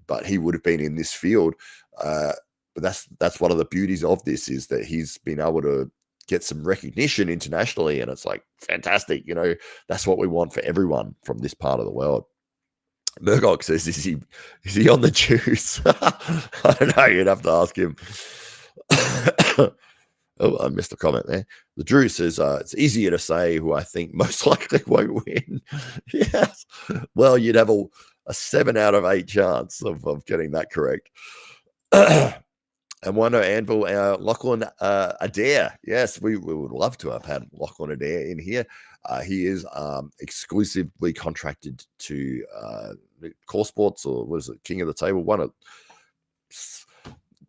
But he would have been in this field. But that's one of the beauties of this, is that he's been able to get some recognition internationally, and it's like fantastic. That's what we want for everyone from this part of the world. Murdoch says, is he on the juice? I don't know. You'd have to ask him. Oh, I missed a comment there. The Drew says, it's easier to say who I think most likely won't win. Yes. Well, you'd have a 7 out of 8 chance of getting that correct. And Wano Anvil, Lachlan Adair. Yes, we would love to have had Lachlan Adair in here. He is exclusively contracted to Core Sports, or what is it, King of the Table? One of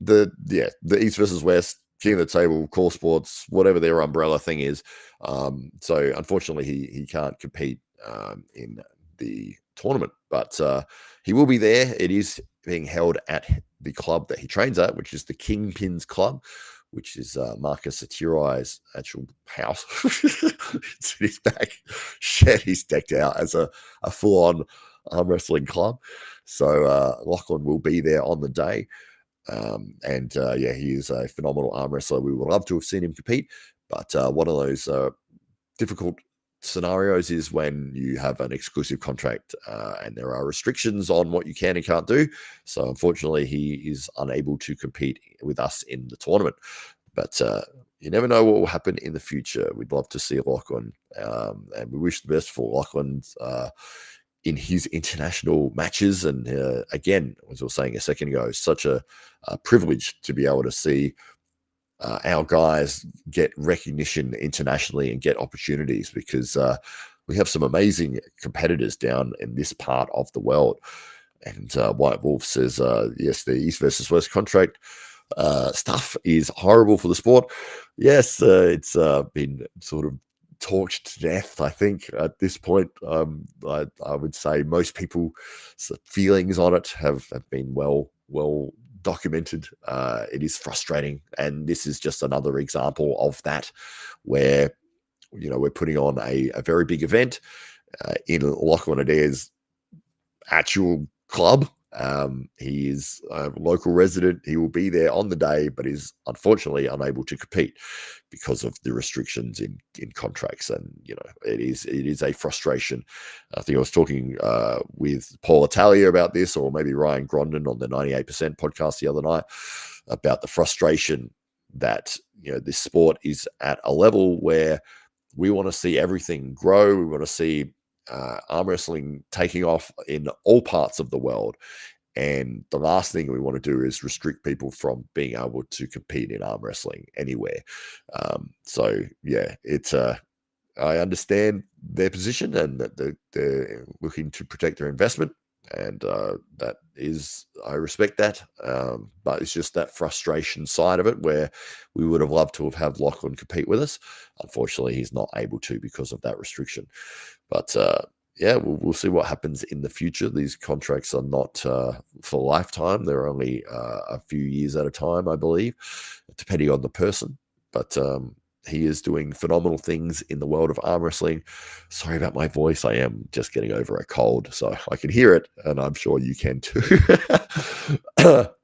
the East versus West, King of the Table, Core Sports, whatever their umbrella thing is. So unfortunately, he can't compete in the tournament, but he will be there. It is being held at the club that he trains at, which is the Kingpins Club, which is Marcus Saturai's actual house. It's in his back shed. He's decked out as a full-on arm wrestling club. So Lachlan will be there on the day. He is a phenomenal arm wrestler. We would love to have seen him compete, but one of those difficult scenarios is when you have an exclusive contract and there are restrictions on what you can and can't do. So unfortunately, he is unable to compete with us in the tournament. But you never know what will happen in the future. We'd love to see Lachlan, and we wish the best for Lachlan in his international matches. And again, as I was saying a second ago, such a privilege to be able to see our guys get recognition internationally and get opportunities, because we have some amazing competitors down in this part of the world. And White Wolf says, yes, the East versus West contract stuff is horrible for the sport. Yes, it's been sort of talked to death, I think, at this point. I would say most people's feelings on it have been well documented. It is frustrating, and this is just another example of that, where we're putting on a very big event in Lachlan Adair's actual club. He is a local resident. He will be there on the day, but is unfortunately unable to compete because of the restrictions in contracts. And it is a frustration. I think I was talking with Paul Italia about this, or maybe Ryan Grondon on the 98% podcast the other night, about the frustration that this sport is at a level where we want to see everything grow. We want to see arm wrestling taking off in all parts of the world. And the last thing we want to do is restrict people from being able to compete in arm wrestling anywhere. It's I understand their position, and that they're looking to protect their investment. And that is, I respect that. But it's just that frustration side of it, where we would have loved to have had Lachlan compete with us. Unfortunately, he's not able to because of that restriction. But we'll see what happens in the future. These contracts are not for lifetime. They're only a few years at a time, I believe, depending on the person. But he is doing phenomenal things in the world of arm wrestling. Sorry about my voice. I am just getting over a cold, so I can hear it, and I'm sure you can too.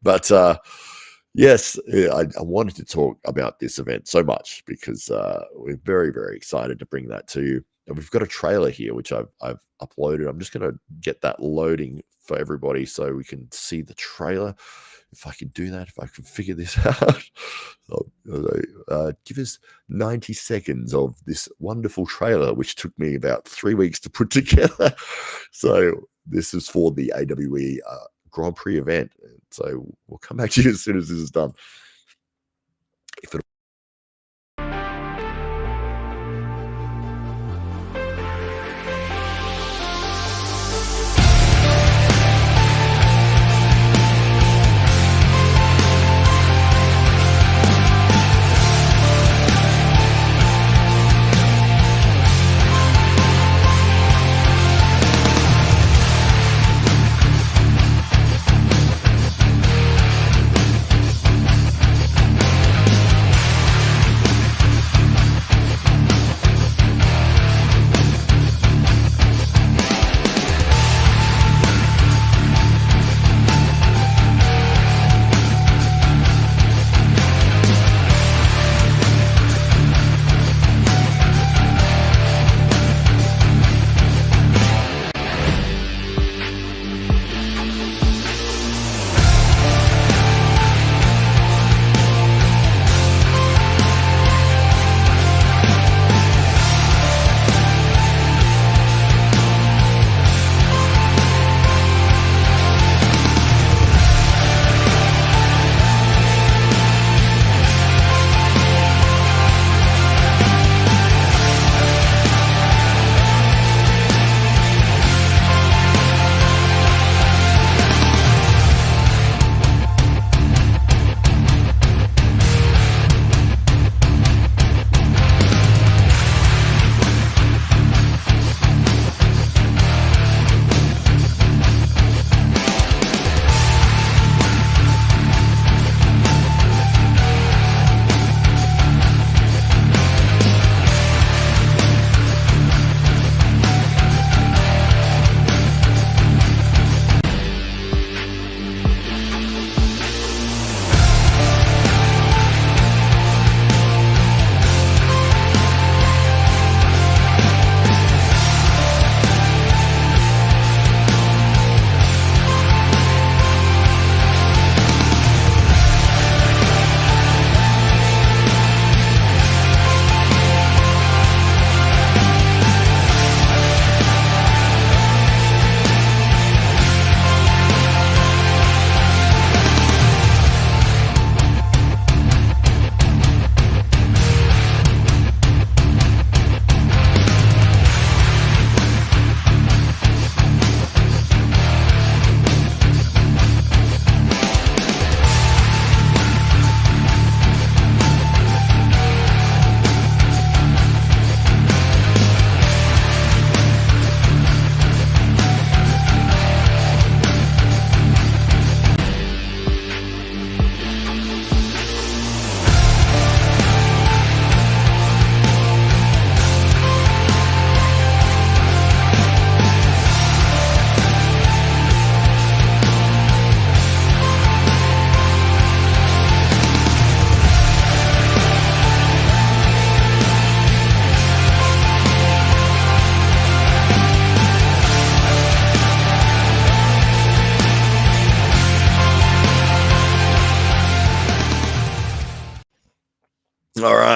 But yes, I wanted to talk about this event so much, because we're very, very excited to bring that to you. And we've got a trailer here, which I've uploaded. I'm just going to get that loading for everybody so we can see the trailer. If I can do that, if I can figure this out. So, give us 90 seconds of this wonderful trailer, which took me about 3 weeks to put together. So this is for the AWE Grand Prix event. So we'll come back to you as soon as this is done. If it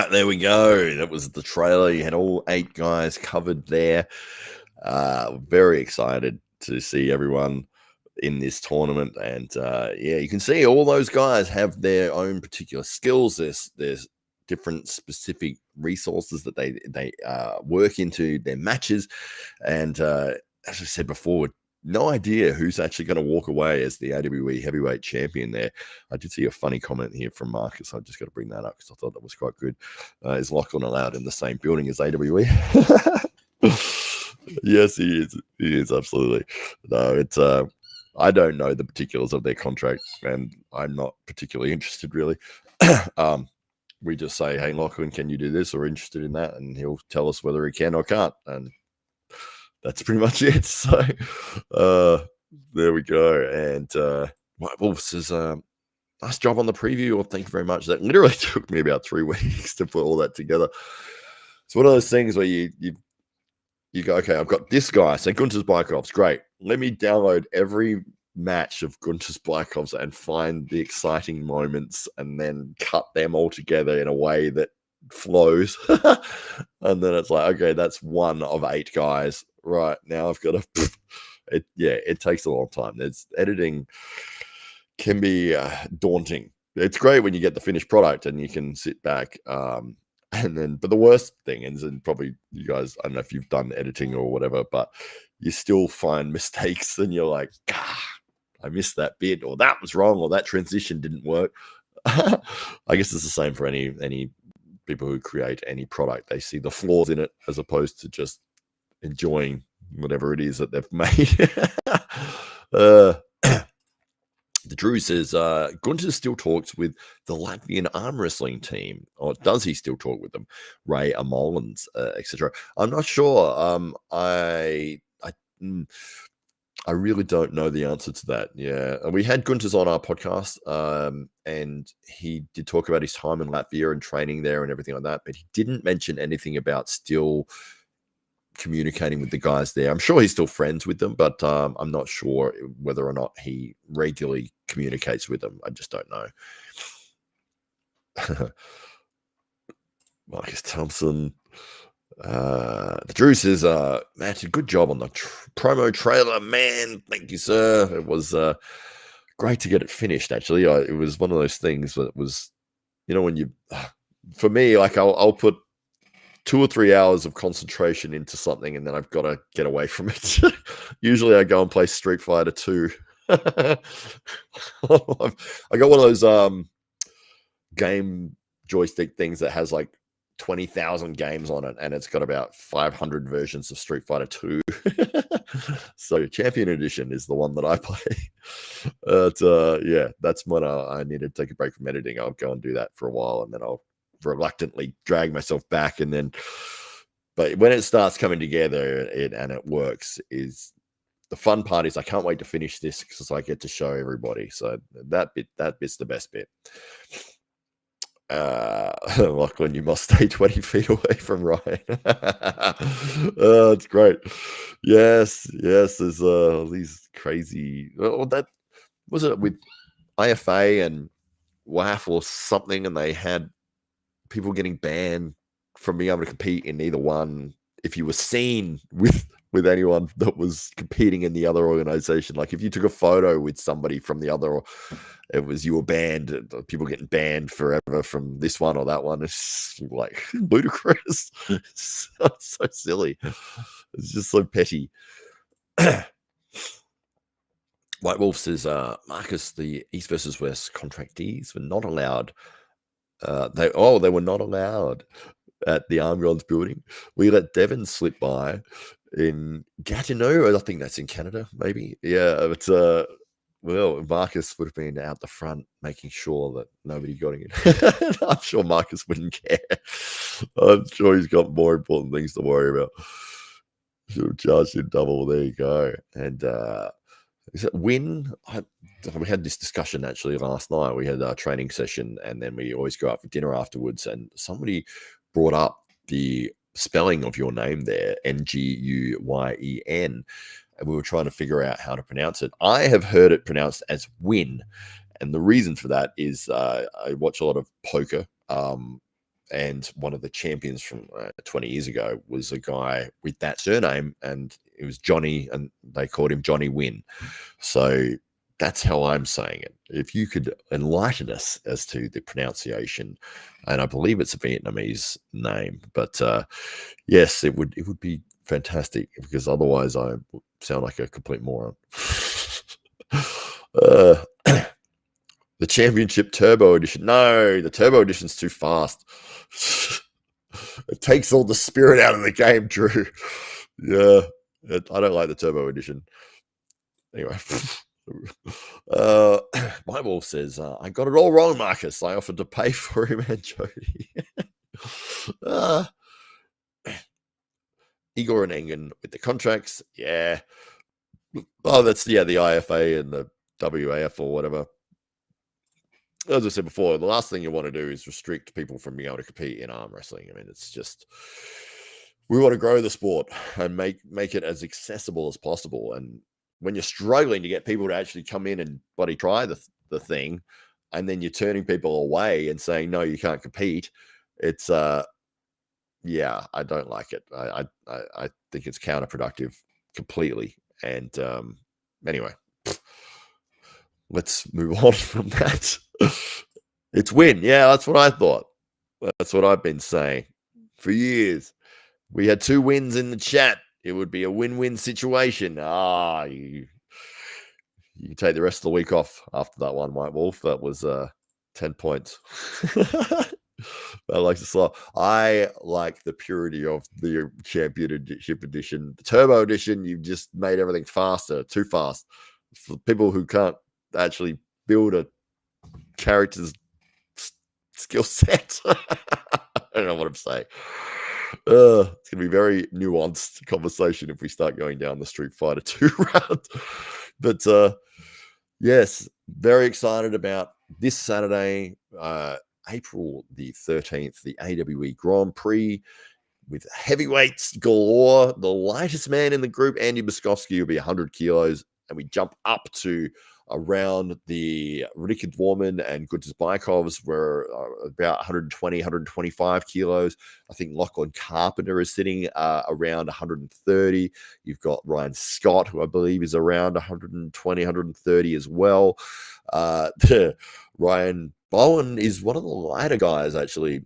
right, there we go. That was the trailer. You had all 8 guys covered there. Very excited to see everyone in this tournament, and yeah, you can see all those guys have their own particular skills. There's different specific resources that they work into their matches, and as I said before, no idea who's actually going to walk away as the AWE heavyweight champion there. I did see a funny comment here from Marcus. I just got to bring that up because I thought that was quite good. Is Lachlan allowed in the same building as AWE? Yes, he is. He is, absolutely. No, it's I don't know the particulars of their contract, and I'm not particularly interested, really. We just say, hey, Lachlan, can you do this, or interested in that? And he'll tell us whether he can or can't. And that's pretty much it. So there we go. And White Wolf says, nice job on the preview. Well, thank you very much. That literally took me about 3 weeks to put all that together. It's one of those things where you go, okay, I've got this guy, so Gunter's Baikovs, great. Let me download every match of Gunter's Baikovs and find the exciting moments and then cut them all together in a way that flows. And then it's like, okay, that's one of 8 guys. Right, now I've got to... it takes a long time. Editing can be daunting. It's great when you get the finished product and you can sit back but the worst thing is, and probably you guys, I don't know if you've done editing or whatever, but you still find mistakes and you're like, I missed that bit, or that was wrong, or that transition didn't work. I guess it's the same for any people who create any product. They see the flaws in it as opposed to just enjoying whatever it is that they've made. The Drew says, Gunter still talks with the Latvian arm wrestling team, or does he still talk with them? Ray Amolans, etc. I'm not sure. I really don't know the answer to that. Yeah, we had Gunter's on our podcast, and he did talk about his time in Latvia and training there and everything like that, but he didn't mention anything about still communicating with the guys there. I'm sure he's still friends with them, but I'm not sure whether or not he regularly communicates with them. I just don't know. Marcus Thompson. The Drew says, Matt, good job on the promo trailer, man. Thank you, sir. It was great to get it finished, actually. It was one of those things that was, when you, for me, like I'll put 2 or 3 hours of concentration into something, and then I've got to get away from it. Usually I go and play Street Fighter 2. I got one of those game joystick things that has like 20,000 games on it, and it's got about 500 versions of Street Fighter 2. So Champion Edition is the one that I play. Yeah, that's when I need to take a break from editing. I'll go and do that for a while, and then I'll reluctantly drag myself back, but when it starts coming together and it works, is the fun part. Is I can't wait to finish this because I get to show everybody. So that bit's the best bit. Lachlan, you must stay 20 feet away from Ryan. It's great. Yes, there's these crazy, that was it with IFA and WAF or something, and they had people getting banned from being able to compete in either one if you were seen with anyone that was competing in the other organization. Like if you took a photo with somebody from the other, you were banned. People getting banned forever from this one or that one. It's like ludicrous. It's so silly. It's just so petty. White Wolf says, Marcus, the East versus West contractees were not allowed. They were not allowed at the Arm Gods building. We let Devon slip by in Gatineau. I think that's in Canada, maybe. Yeah, but Marcus would have been out the front making sure that nobody got in. I'm sure Marcus wouldn't care. I'm sure he's got more important things to worry about. Should have charged him double. There you go. And is it Win? We had this discussion actually last night. We had a training session, and then we always go out for dinner afterwards. And somebody brought up the spelling of your name there, Nguyen, and we were trying to figure out how to pronounce it. I have heard it pronounced as Win, and the reason for that is I watch a lot of poker, And one of the champions from 20 years ago was a guy with that surname, and it was Johnny, and they called him Johnny Win. So that's how I'm saying it. If you could enlighten us as to the pronunciation, and I believe it's a Vietnamese name, but yes, it would be fantastic, because otherwise I would sound like a complete moron. The Championship Turbo Edition. No, the Turbo Edition's too fast. It takes all the spirit out of the game, Drew. Yeah, I don't like the Turbo Edition. Anyway. My Wolf says, I got it all wrong, Marcus. I offered to pay for him and Jody. Igor and Engen with the contracts. Yeah. Oh, that's, the IFA and the WAF or whatever. As I said before, the last thing you want to do is restrict people from being able to compete in arm wrestling. I mean, it's just, we want to grow the sport and make it as accessible as possible. And when you're struggling to get people to actually come in and bloody try the thing, and then you're turning people away and saying, no, you can't compete, it's, yeah, I don't like it. I think it's counterproductive completely. And anyway, let's move on from that. It's win. Yeah, that's what I thought. That's what I've been saying for years. We had 2 wins in the chat. It would be a win-win situation. You can take the rest of the week off after that one, White Wolf. That was 10 points. I like the slow. I like the purity of the Championship Edition. The Turbo Edition, you've just made everything faster, too fast. For people who can't actually build a character's skill set. I don't know what I'm saying. It's going to be a very nuanced conversation if we start going down the Street Fighter 2 route. But yes, very excited about this Saturday, April the 13th, the AWE Grand Prix with heavyweights galore. The lightest man in the group, Andy Boskovsky, will be 100 kilos, and we jump up to around the Ricky Dwarman and Gunters Bykovs were about 120, 125 kilos. I think Lachlan Carpenter is sitting around 130. You've got Ryan Scott, who I believe is around 120, 130 as well. Ryan Bowen is one of the lighter guys, actually,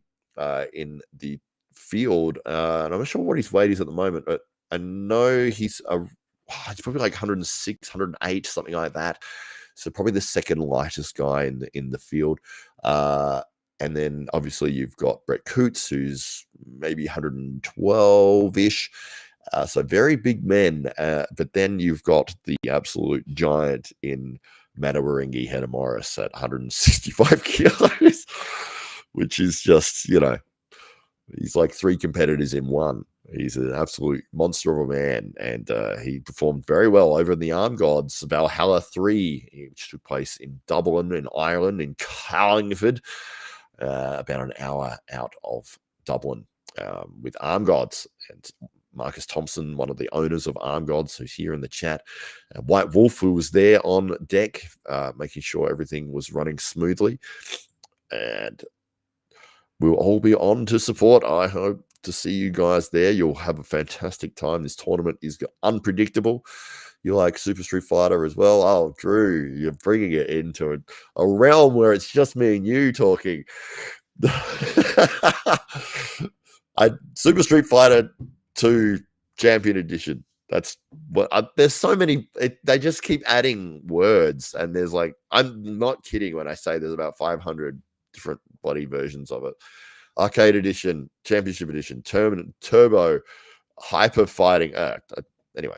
in the field. And I'm not sure what his weight is at the moment, but I know he's probably like 106, 108, something like that. So probably the second lightest guy in the field. And then obviously you've got Brett Coots, who's maybe 112-ish. So very big men. But then you've got the absolute giant in Manawaringi Hannah Morris at 165 kilos, which is just, he's like 3 competitors in one. He's an absolute monster of a man, and he performed very well over in the Arm Gods Valhalla 3, which took place in Dublin, in Ireland, in Carlingford, about an hour out of Dublin, with Arm Gods. And Marcus Thompson, one of the owners of Arm Gods, who's here in the chat. White Wolf, who was there on deck, making sure everything was running smoothly. And we'll all be on to support. I hope to see you guys there. You'll have a fantastic time. This tournament is unpredictable. You like Super Street Fighter as well? Oh, Drew, you're bringing it into a realm where it's just me and you talking. Super Street Fighter 2 Champion Edition. That's what there's so many. They just keep adding words, and there's like, I'm not kidding when I say there's about 500 different bloody versions of it. Arcade Edition, Championship Edition, Turbo, Hyper Fighting. Anyway,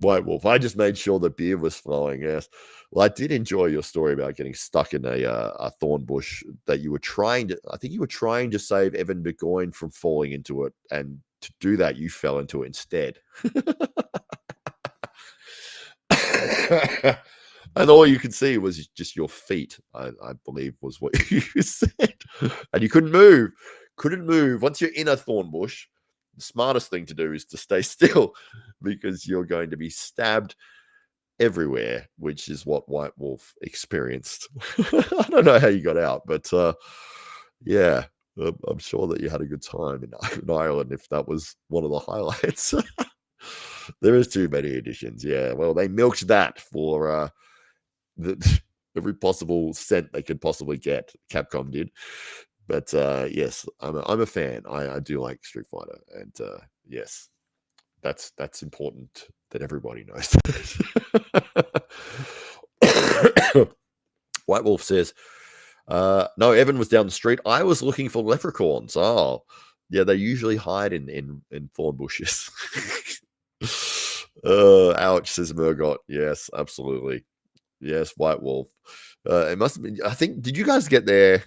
White Wolf. I just made sure the beer was flowing. Yes. Well, I did enjoy your story about getting stuck in a thorn bush that you were trying to. I think you were trying to save Evan Burgoyne from falling into it, and to do that, you fell into it instead. And all you could see was just your feet, I believe was what you said. And you couldn't move. Once you're in a thorn bush, the smartest thing to do is to stay still, because you're going to be stabbed everywhere, which is what White Wolf experienced. I don't know how you got out, but Yeah, I'm sure that you had a good time in Ireland if that was one of the highlights. There is too many editions, yeah. Well, they milked that for, the every possible cent they could possibly get, Capcom did. But, yes, I'm a fan. I do like Street Fighter, and, yes, that's important that everybody knows that. White Wolf says, no, Evan was down the street. I was looking for leprechauns. Oh, yeah, they usually hide in thorn bushes. Ouch, says Murgot. Yes, absolutely. Yes, White Wolf. It must have been. I think. Did you guys get there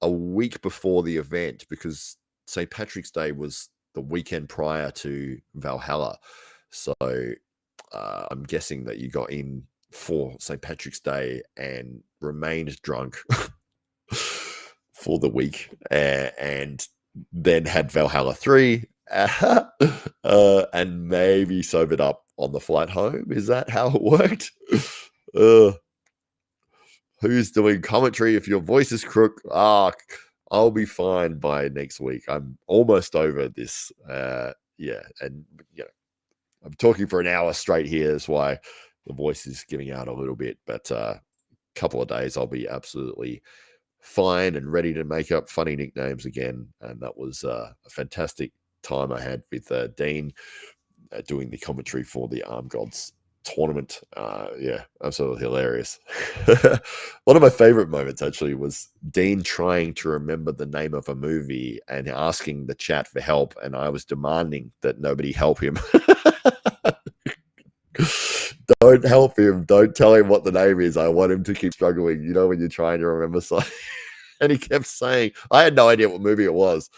a week before the event? Because St. Patrick's Day was the weekend prior to Valhalla. So I'm guessing that you got in for St. Patrick's Day and remained drunk for the week, and then had Valhalla 3 and maybe sobered up on the flight home. Is that how it worked? Uh, who's doing commentary if your voice is crook? I'll be fine by next week. I'm almost over this. Yeah, and I'm talking for an hour straight here. That's why the voice is giving out a little bit. But couple of days, I'll be absolutely fine and ready to make up funny nicknames again. And that was a fantastic time I had with Dean doing the commentary for the Arm Gods tournament. Yeah, absolutely hilarious. One of my favorite moments actually was Dean trying to remember the name of a movie and asking the chat for help, and I was demanding that nobody help him. Don't help him. Don't tell him what the name is. I want him to keep struggling. You know, when you're trying to remember something. And he kept saying, I had no idea what movie it was.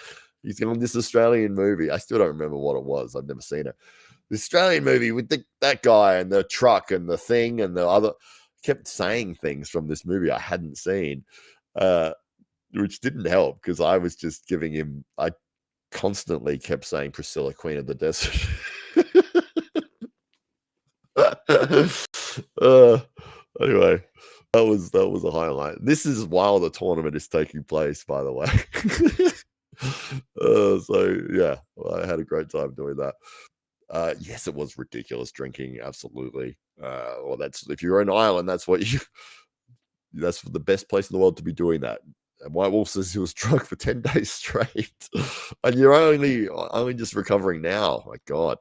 He's going, this Australian movie. I still don't remember what it was. I've never seen it. The Australian movie with that guy and the truck and the thing and the other. Kept saying things from this movie I hadn't seen, which didn't help because I was just giving him. I constantly kept saying Priscilla, Queen of the Desert. Anyway, that was a highlight. This is while the tournament is taking place, by the way. So yeah, I had a great time doing that. Yes, it was ridiculous drinking, absolutely. Well, that's if you're in Ireland, that's what you. That's the best place in the world to be doing that. And White Wolf says he was drunk for 10 days straight, and you're only just recovering now. My God.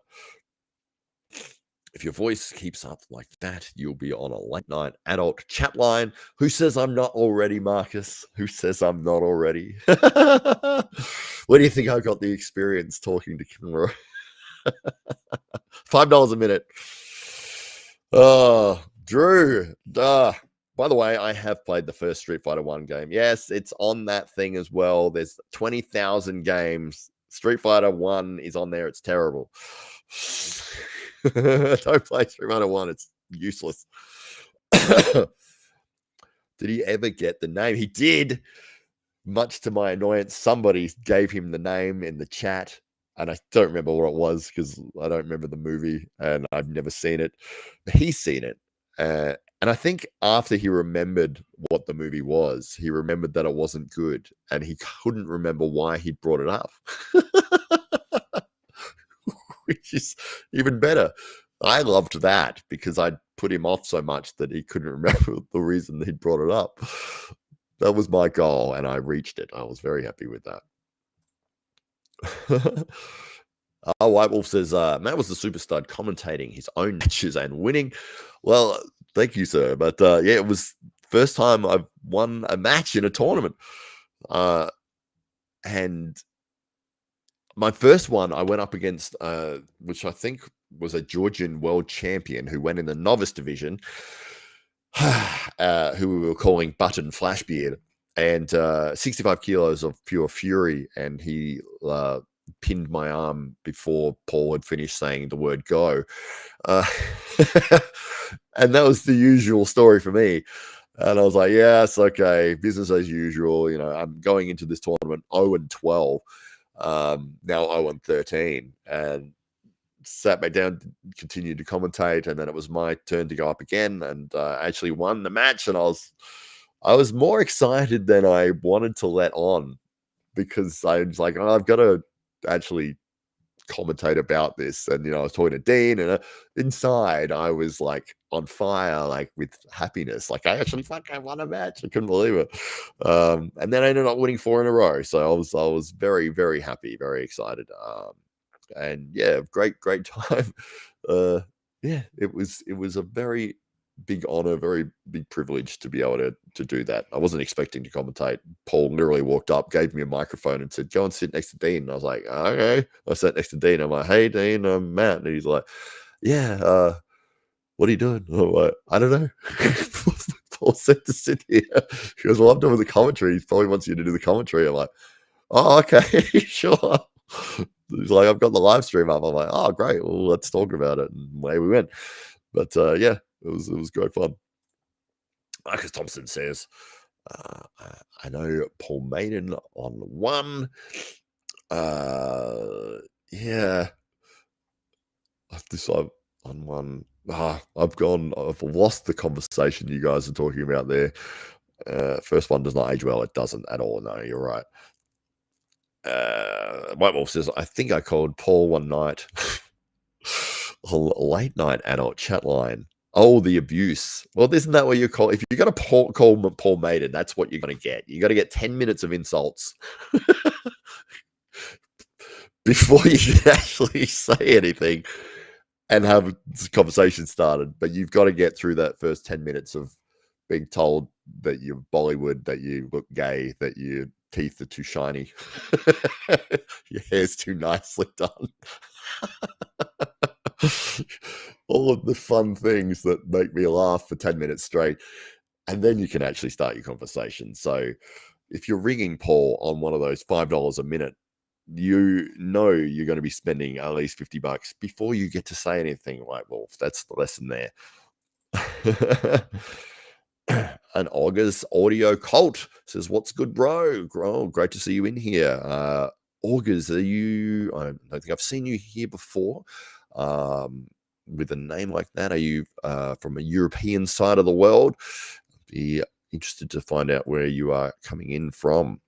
If your voice keeps up like that, you'll be on a late night adult chat line. Who says I'm not already, Marcus? Who says I'm not already? Where do you think I got the experience talking to camera? $5 a minute. Oh, Drew. By the way, I have played the first Street Fighter 1 game. Yes, it's on that thing as well. There's 20,000 games. Street Fighter 1 is on there. It's terrible. Don't play Street Fighter 1. It's useless. Did he ever get the name? He did. Much to my annoyance, somebody gave him the name in the chat, and I don't remember what it was because I don't remember the movie and I've never seen it. But he's seen it. And I think after he remembered what the movie was, he remembered that it wasn't good and he couldn't remember why he brought it up. Which is even better. I loved that because I'd put him off so much that he couldn't remember the reason that he'd brought it up. That was my goal, and I reached it. I was very happy with that. White Wolf says, Matt was the super stud commentating his own matches and winning. Well, thank you, sir. But yeah, it was first time I've won a match in a tournament. And my first one, I went up against, which I think was a Georgian world champion who went in the novice division, who we were calling Button Flashbeard, and 65 kilos of pure fury. And he pinned my arm before Paul had finished saying the word go. And that was the usual story for me. And I was like, yeah, it's okay. Business as usual. You know, I'm going into this tournament 0-12. Now 0-13, and sat back down, continued to commentate, and then it was my turn to go up again, and I actually won the match, and I I was more excited than I wanted to let on because I was like, "Oh, I've gotta actually commentate about this." And, I was talking to Dean, and, inside, I was, like, on fire, like, with happiness. Like, I actually fucking won a match. I couldn't believe it. And then I ended up winning 4 in a row. So I was very, very happy, very excited. And yeah, great time. Uh, yeah, it was a very big honor, very big privilege to be able to do that. I wasn't expecting to commentate. Paul literally walked up, gave me a microphone, and said, "Go and sit next to Dean." And I was like, "Okay." I sat next to Dean. I'm like, "Hey, Dean, I'm Matt." And he's like, "Yeah, what are you doing?" I'm like, "I don't know." Paul said to sit here. He goes, "Well, I'm doing the commentary. He probably wants you to do the commentary." I'm like, "Oh, okay, sure." He's like, "I've got the live stream up." I'm like, "Oh, great. Well, let's talk about it." And away we went. But yeah, it was great fun. Marcus Thompson says, I know Paul Maiden on one. Yeah, I've decided on one. I've lost the conversation you guys are talking about there. First one does not age well. It doesn't at all. No, you're right. White Wolf says, I think I called Paul one night a late night adult chat line. Oh, the abuse. Well, isn't that what you call? If you're going to call Paul Maiden, that's what you're going to get. You got to get 10 minutes of insults before you can actually say anything and have the conversation started. But you've got to get through that first 10 minutes of being told that you're Bollywood, that you look gay, that your teeth are too shiny, your hair's too nicely done. All of the fun things that make me laugh for 10 minutes straight. And then you can actually start your conversation. So if you're ringing Paul on one of those $5 a minute, you know you're going to be spending at least $50 before you get to say anything, White Wolf. That's the lesson there. An August audio cult says, "What's good, bro? Oh, great to see you in here." August, are you? I don't think I've seen you here before. With a name like that, are you from a European side of the world? Be interested to find out where you are coming in from.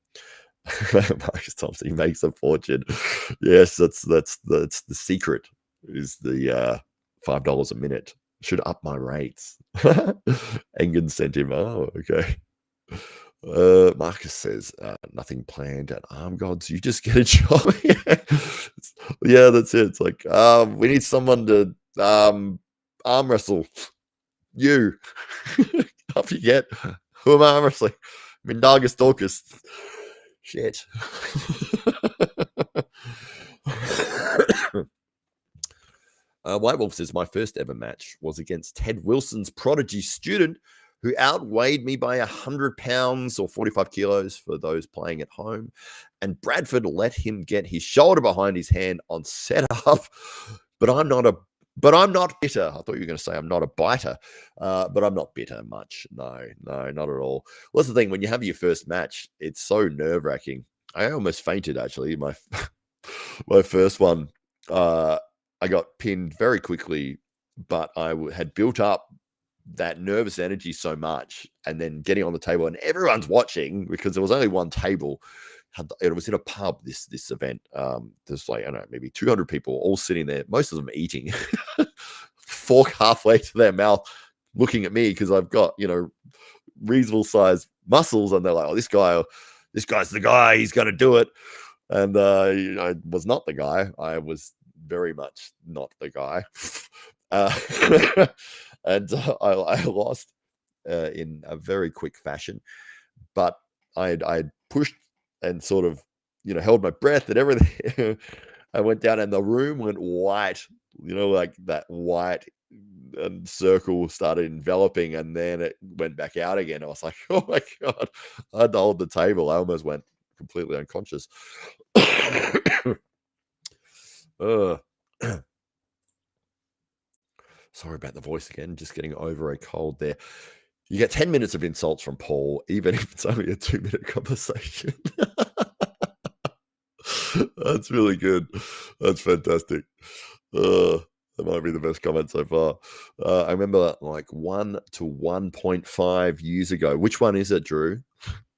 Marcus Thompson, he makes a fortune. Yes, that's the secret. Is the $5 a minute. Should up my rates. Engen sent him. Oh, okay. Marcus says, nothing planned at Arm Gods. You just get a job. Yeah, that's it. It's like, we need someone to arm wrestle. You. Up you get. Who am I arm wrestling? Mindagus Dorcas. Shit. White Wolf says, my first ever match was against Ted Wilson's prodigy student who outweighed me by 100 pounds or 45 kilos for those playing at home. And Bradford let him get his shoulder behind his hand on setup. But I'm not bitter. I thought you were going to say I'm not a biter, but I'm not bitter much. No, not at all. What's the thing? When you have your first match, it's so nerve-wracking. I almost fainted, actually. My first one, I got pinned very quickly, but I had built up that nervous energy so much, and then getting on the table and everyone's watching because there was only one table. It was in a pub, this event. There's like, I don't know, maybe 200 people all sitting there, most of them eating, fork halfway to their mouth, looking at me because I've got, reasonable sized muscles, and they're like, oh, this guy's the guy, he's going to do it. And I was not the guy. I was very much not the guy. And I lost in a very quick fashion, but I pushed and sort of, held my breath and everything. I went down and the room went white, like that white circle started enveloping, and then it went back out again. I was like, oh my God, I had to hold the table. I almost went completely unconscious. Sorry about the voice again, just getting over a cold there. You get 10 minutes of insults from Paul, even if it's only a 2-minute conversation. That's really good. That's fantastic. That might be the best comment so far. I remember like 1 to 1.5 years ago. Which one is it, Drew?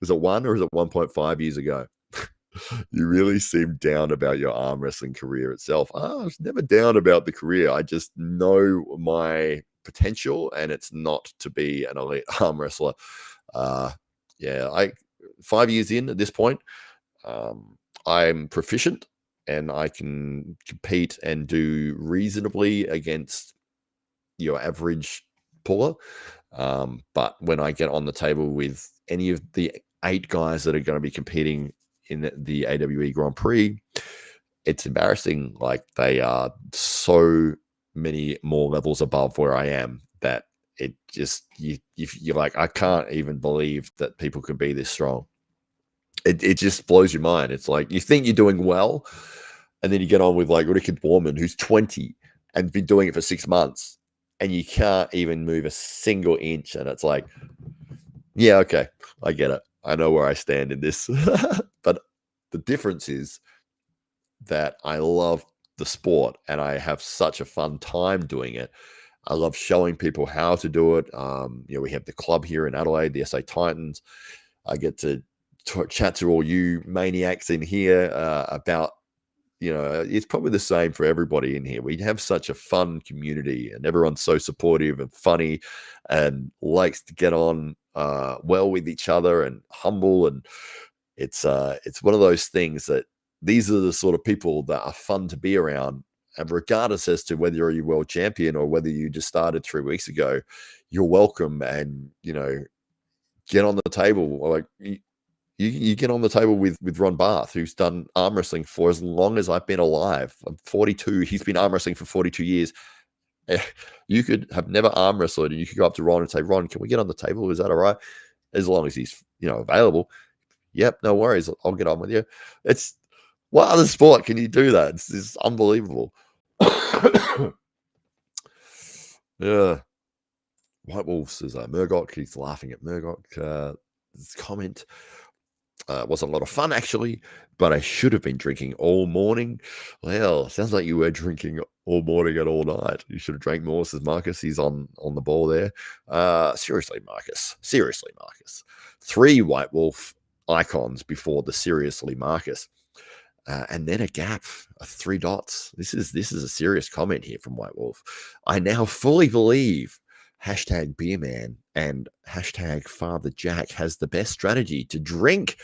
Is it 1 or is it 1.5 years ago? You really seem down about your arm wrestling career itself. I was never down about the career. I just know my potential, and it's not to be an elite arm wrestler. Yeah, 5 years in at this point, I'm proficient and I can compete and do reasonably against your average puller. But when I get on the table with any of the 8 guys that are going to be competing in the AWE Grand Prix, it's embarrassing. Like, they are so many more levels above where I am that it just, you're like, I can't even believe that people can be this strong. It just blows your mind. It's like, you think you're doing well, and then you get on with like Rickard Warman, who's 20 and been doing it for 6 months, and you can't even move a single inch. And it's like, yeah, okay, I get it. I know where I stand in this. But the difference is that I love the sport and I have such a fun time doing it. I love showing people how to do it. We have the club here in Adelaide, the SA Titans. I get to chat to all you maniacs in here about, it's probably the same for everybody in here. We have such a fun community, and everyone's so supportive and funny and likes to get on well with each other and humble. And it's one of those things that these are the sort of people that are fun to be around. And regardless as to whether you're a world champion or whether you just started 3 weeks ago, you're welcome. And, get on the table. Like, you get on the table with Ron Barth, who's done arm wrestling for as long as I've been alive. I'm 42. He's been arm wrestling for 42 years. You could have never arm wrestled, and you could go up to Ron and say, Ron, can we get on the table? Is that all right? As long as he's, available. Yep, no worries. I'll get on with you. It's, what other sport can you do that? It's unbelievable. Yeah. White Wolf says, Murdoch, he's laughing at Murdoch's comment. It was a lot of fun, actually, but I should have been drinking all morning. Well, sounds like you were drinking all morning and all night. You should have drank more, says Marcus. He's on the ball there. Seriously, Marcus. 3 White Wolf icons before the seriously Marcus. And then a gap of 3 dots. This is a serious comment here from White Wolf. I now fully believe #BeerMan and #Father Jack has the best strategy to drink.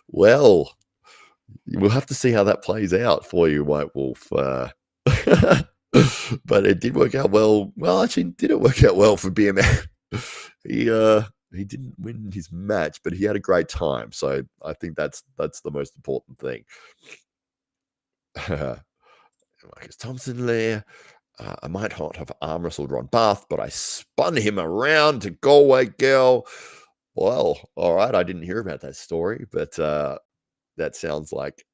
Well, we'll have to see how that plays out for you, White Wolf. But it did work out well. Well, actually, did it work out well for BeerMan? He didn't win his match, but he had a great time. So I think that's the most important thing. Marcus Thompson there. I might not have arm wrestled Ron Barth, but I spun him around to Galway Girl. Well, all right. I didn't hear about that story, but that sounds like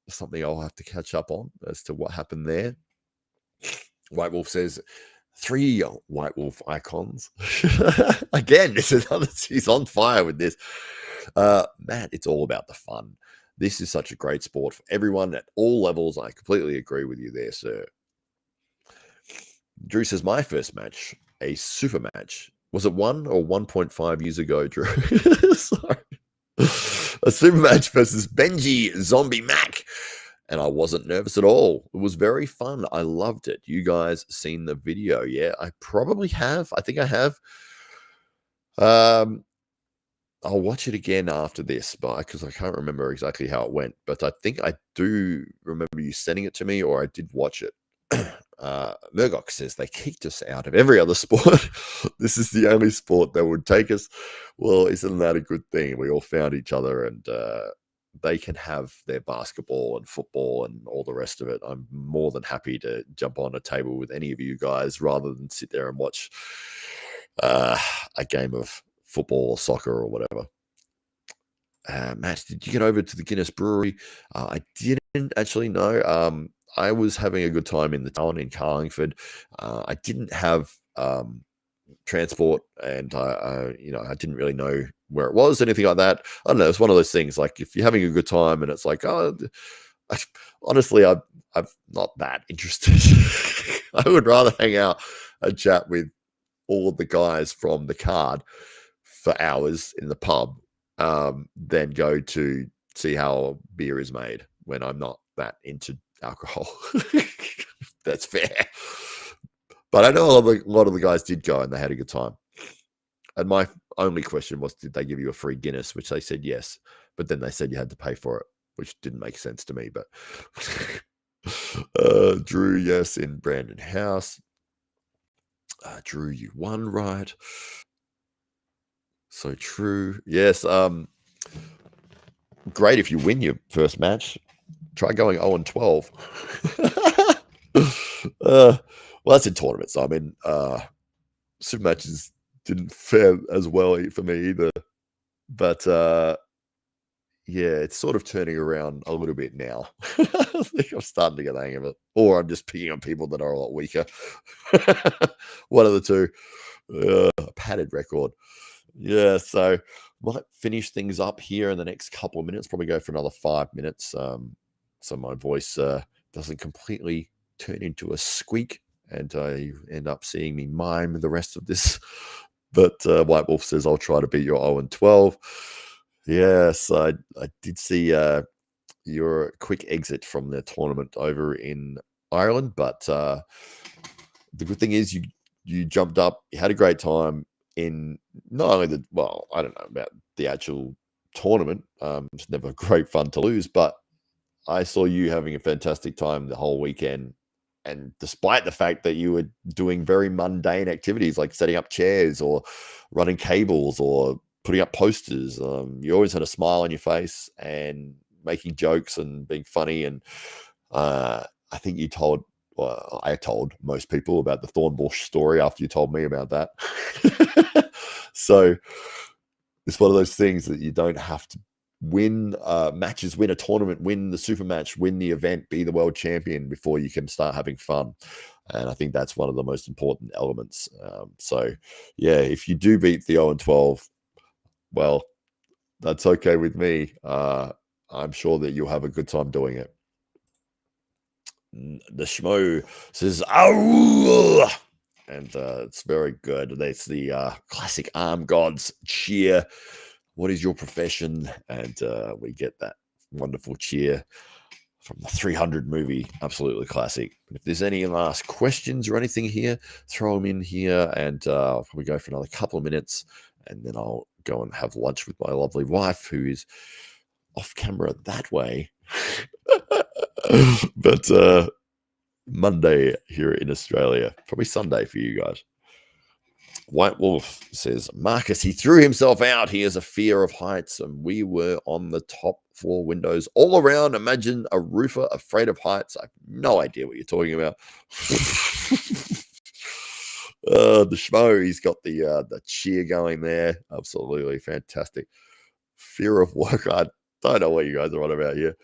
something I'll have to catch up on as to what happened there. White Wolf says, 3 White Wolf icons. Again, this is he's on fire with this. Matt, it's all about the fun. This is such a great sport for everyone at all levels. I completely agree with you there, sir. Drew says, my first match, a super match. Was it 1 or 1.5 years ago, Drew? Sorry. A super match versus Benji Zombie Mac. And I wasn't nervous at all. It was very fun. I loved it. You guys seen the video? Yeah, I probably have. I think I have. I'll watch it again after this, because I can't remember exactly how it went. But I think I do remember you sending it to me, or I did watch it. Murdoch says they kicked us out of every other sport. This is the only sport that would take us. Well, isn't that a good thing? We all found each other, and they can have their basketball and football and all the rest of it. I'm more than happy to jump on a table with any of you guys rather than sit there and watch a game of football or soccer or whatever. Matt, did you get over to the Guinness Brewery? I didn't actually know. I was having a good time in the town in Carlingford. I didn't have transport, and I didn't really know where it was, anything like that. I don't know. It's one of those things. Like, if you're having a good time, and it's like, honestly, I'm not that interested. I would rather hang out and chat with all of the guys from the card for hours in the pub than go to see how beer is made when I'm not that into alcohol. That's fair. But I know a lot of the guys did go and they had a good time. And my only question was, did they give you a free Guinness? Which they said yes, but then they said you had to pay for it, which didn't make sense to me. But Drew, yes, in Brandon House. Drew, you won, right? So true. Yes. Great if you win your first match. Try going 0-12. Well, that's in tournaments. I mean, super matches didn't fare as well for me either. But yeah, it's sort of turning around a little bit now. I think I'm starting to get the hang of it. Or I'm just picking on people that are a lot weaker. One of the two. A padded record. Yeah, so might finish things up here in the next couple of minutes. Probably go for another 5 minutes. So my voice doesn't completely turn into a squeak and you end up seeing me mime the rest of this. But White Wolf says, I'll try to beat your 0-12. Yes, I did see your quick exit from the tournament over in Ireland. But the good thing is you jumped up, you had a great time in not only I don't know about the actual tournament. It's never great fun to lose, but I saw you having a fantastic time the whole weekend. And despite the fact that you were doing very mundane activities like setting up chairs or running cables or putting up posters, you always had a smile on your face and making jokes and being funny. And I think I told most people about the Thornbush story after you told me about that. So it's one of those things that you don't have to win matches, win a tournament, win the super match, win the event, be the world champion before you can start having fun. And I think that's one of the most important elements. So yeah, if you do beat the 0-12, well, that's okay with me. I'm sure that you'll have a good time doing it. The Schmo says, "Ow!" And it's very good. That's the classic Arm Gods cheer. What is your profession? And we get that wonderful cheer from the 300 movie. Absolutely classic. But if there's any last questions or anything here, throw them in here and I'll probably go for another couple of minutes and then I'll go and have lunch with my lovely wife who is off camera that way. But Monday here in Australia, probably Sunday for you guys. White Wolf says, Marcus, he threw himself out. He has a fear of heights, and we were on the top floor windows all around. Imagine a roofer afraid of heights. I have no idea what you're talking about. The Schmo, he's got the cheer going there. Absolutely fantastic. Fear of work. I don't know what you guys are on about here.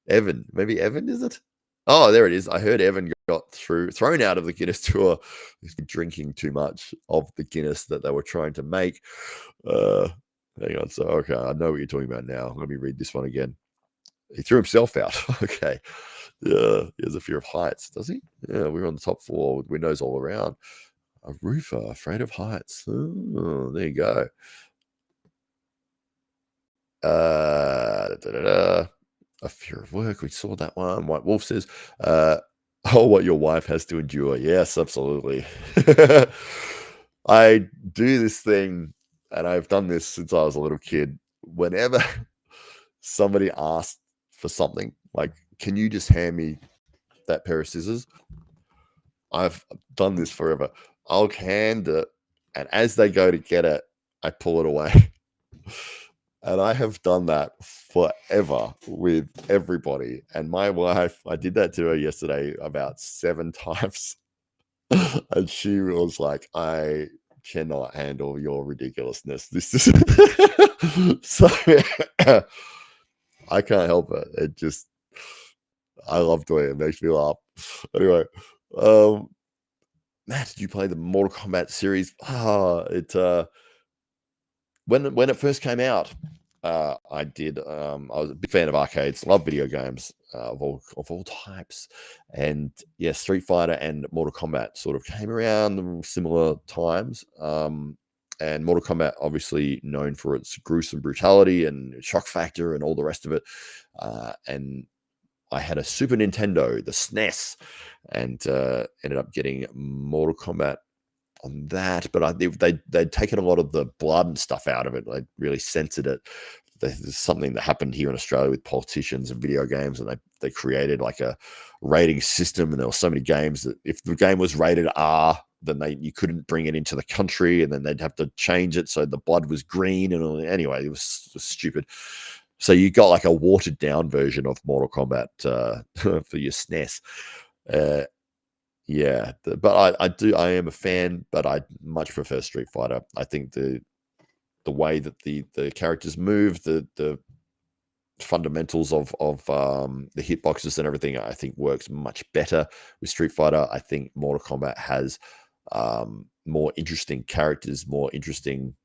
Evan, maybe Evan, is it? Oh, there it is. I heard Evan got thrown out of the Guinness tour. He's been drinking too much of the Guinness that they were trying to make. Hang on. So, okay, I know what you're talking about now. Let me read this one again. He threw himself out. Okay. Yeah, he has a fear of heights, does he? Yeah, we're on the top floor with windows all around. A roofer afraid of heights. Oh, there you go. A fear of work. We saw that one. White Wolf says, what your wife has to endure. Yes, absolutely. I do this thing, and I've done this since I was a little kid. Whenever somebody asks for something, like, can you just hand me that pair of scissors? I've done this forever. I'll hand it, and as they go to get it, I pull it away. And I have done that forever with everybody. And my wife, I did that to her yesterday about 7 times. And she was like, I cannot handle your ridiculousness. This is so I can't help it. It just, I love doing it. It makes me laugh. Anyway, Matt, did you play the Mortal Kombat series? When it first came out, I did. I was a big fan of arcades, love video games. of all types. And yeah, Street Fighter and Mortal Kombat sort of came around similar times. And Mortal Kombat, obviously known for its gruesome brutality and shock factor and all the rest of it. And I had a Super Nintendo, the SNES, and ended up getting Mortal Kombat on that. But they'd taken a lot of the blood and stuff out of it. They really censored it. There's something that happened here in Australia with politicians and video games, and they created like a rating system, and there were so many games that if the game was rated R, then you couldn't bring it into the country, and then they'd have to change it so the blood was green. And anyway, it was stupid. So you got like a watered down version of Mortal Kombat for your SNES. Yeah, but I am a fan, but I much prefer Street Fighter. I think the way that the characters move, the fundamentals of the hitboxes and everything, I think works much better with Street Fighter. I think Mortal Kombat has more interesting characters, more interesting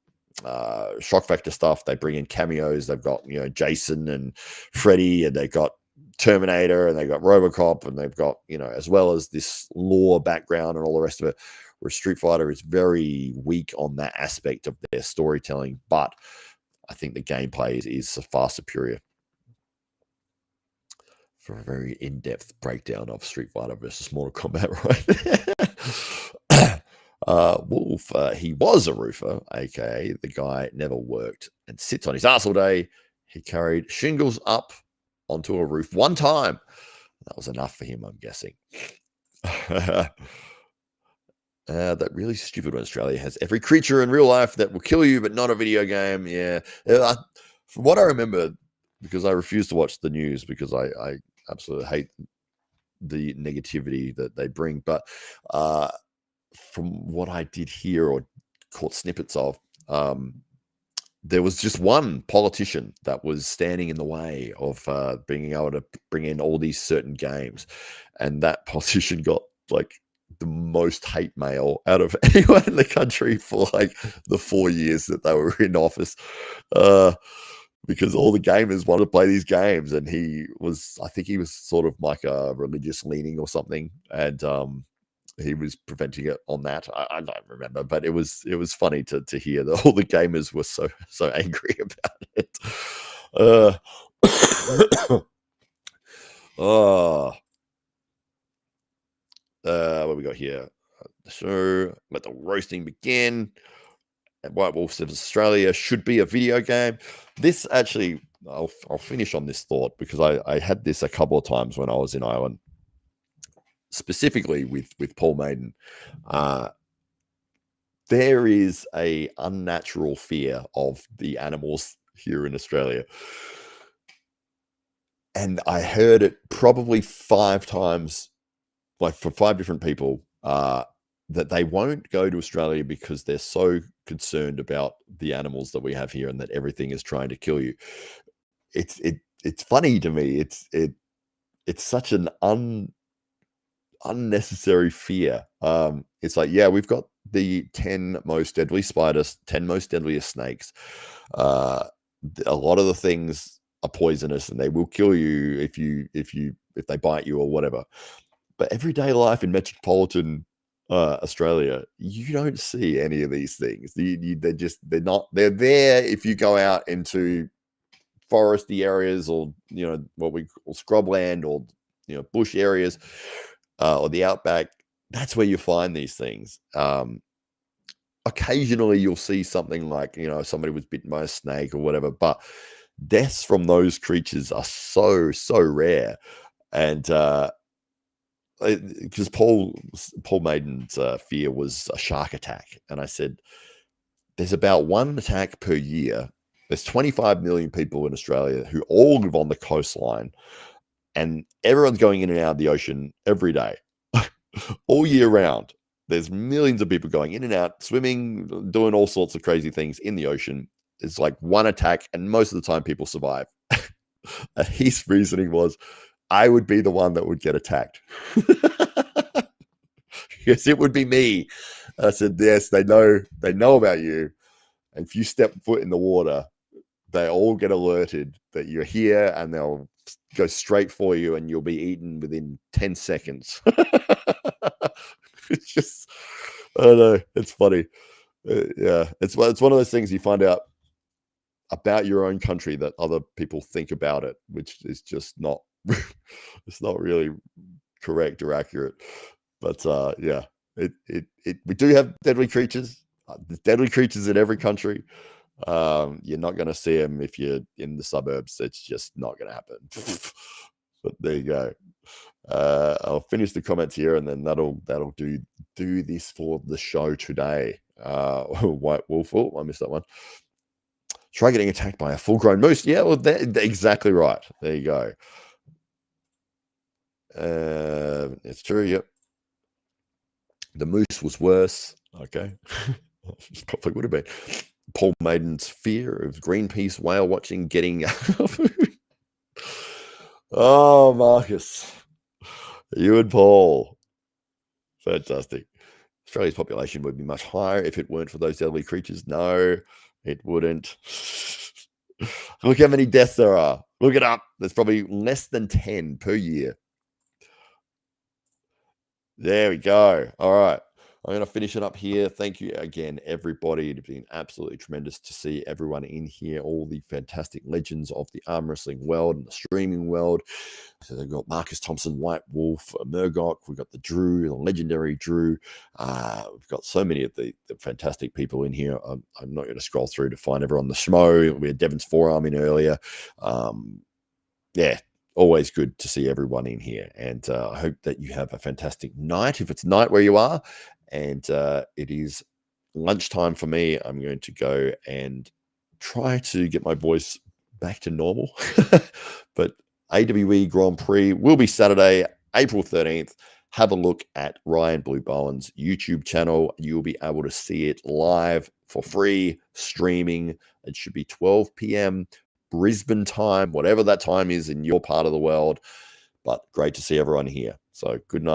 shock factor stuff. They bring in cameos. They've got Jason and Freddy, and they've got Terminator, and they've got RoboCop, and they've got as well as this lore background and all the rest of it. Where Street Fighter is very weak on that aspect of their storytelling, but I think the gameplay is far superior. For a very in-depth breakdown of Street Fighter versus Mortal Kombat, right? Wolf, he was a roofer, aka the guy never worked and sits on his ass all day. He carried shingles up onto a roof one time. That was enough for him, I'm guessing. That really stupid one. Australia has every creature in real life that will kill you, but not a video game. Yeah. From what I remember, because I refuse to watch the news because I absolutely hate the negativity that they bring. But from what I did hear or caught snippets of, there was just one politician that was standing in the way of being able to bring in all these certain games. And that politician got like the most hate mail out of anyone in the country for like the 4 years that they were in office, because all the gamers wanted to play these games, and I think he was sort of like a religious leaning or something, and he was preventing it on that. I don't remember, but it was funny to hear that all the gamers were so angry about it. What we got here? So let the roasting begin. White Wolf says Australia should be a video game. This actually, I'll finish on this thought because I had this a couple of times when I was in Ireland, specifically with Paul Maiden. There is a unnatural fear of the animals here in Australia. And I heard it probably 5 times, like for 5 different people, that they won't go to Australia because they're so concerned about the animals that we have here and that everything is trying to kill you. It's funny to me. It's such an unnecessary fear. It's like, yeah, we've got the 10 most deadly spiders, 10 most deadliest snakes. A lot of the things are poisonous and they will kill you if they bite you or whatever. But everyday life in metropolitan Australia, you don't see any of these things. They're there if you go out into foresty areas or what we call scrubland or bush areas or the outback. That's where you find these things. Occasionally you'll see something like somebody was bitten by a snake or whatever, but deaths from those creatures are so rare. And because Paul Maiden's fear was a shark attack, and I said there's about 1 attack per year. There's 25 million people in Australia who all live on the coastline, and everyone's going in and out of the ocean every day, all year round. There's millions of people going in and out, swimming, doing all sorts of crazy things in the ocean. It's like 1 attack, and most of the time people survive. His reasoning was, I would be the one that would get attacked. Yes, it would be me. I said, yes, they know about you. And if you step foot in the water, they all get alerted that you're here, and they'll go straight for you, and you'll be eaten within 10 seconds. It's just, I don't know. It's funny. Yeah, it's one of those things you find out about your own country that other people think about it, which is just not, it's not really correct or accurate. But yeah, we do have deadly creatures. There's deadly creatures in every country. You're not going to see them if you're in the suburbs. It's just not going to happen. But there you go. I'll finish the comments here, and then that'll do this for the show today. White wolf. Oh, I missed that one. Try getting attacked by a full-grown moose. Yeah, well, they're exactly right. There you go. It's true. Yep. The moose was worse. Okay. Probably would have been. Paul Maiden's fear of Greenpeace whale watching getting. Oh, Marcus. You and Paul. Fantastic. Australia's population would be much higher if it weren't for those deadly creatures. No, it wouldn't. Look how many deaths there are. Look it up. There's probably less than 10 per year. There we go. All right. I'm going to finish it up here. Thank you again, everybody. It's been absolutely tremendous to see everyone in here, all the fantastic legends of the arm wrestling world and the streaming world. So they've got Marcus Thompson, White Wolf, Murdoch. We've got the Drew, the legendary Drew. We've got so many of the fantastic people in here. I'm not going to scroll through to find everyone. The Schmo. We had Devon's Forearm in earlier. Yeah. Always good to see everyone in here, and I hope that you have a fantastic night if it's night where you are. And it is lunchtime for me. I'm going to go and try to get my voice back to normal. But AWE Grand Prix will be Saturday, April 13th. Have a look at Ryan Blue Bowen's YouTube channel. You'll be able to see it live for free, streaming. It should be 12 p.m. Brisbane time, whatever that time is in your part of the world. But great to see everyone here. So good night.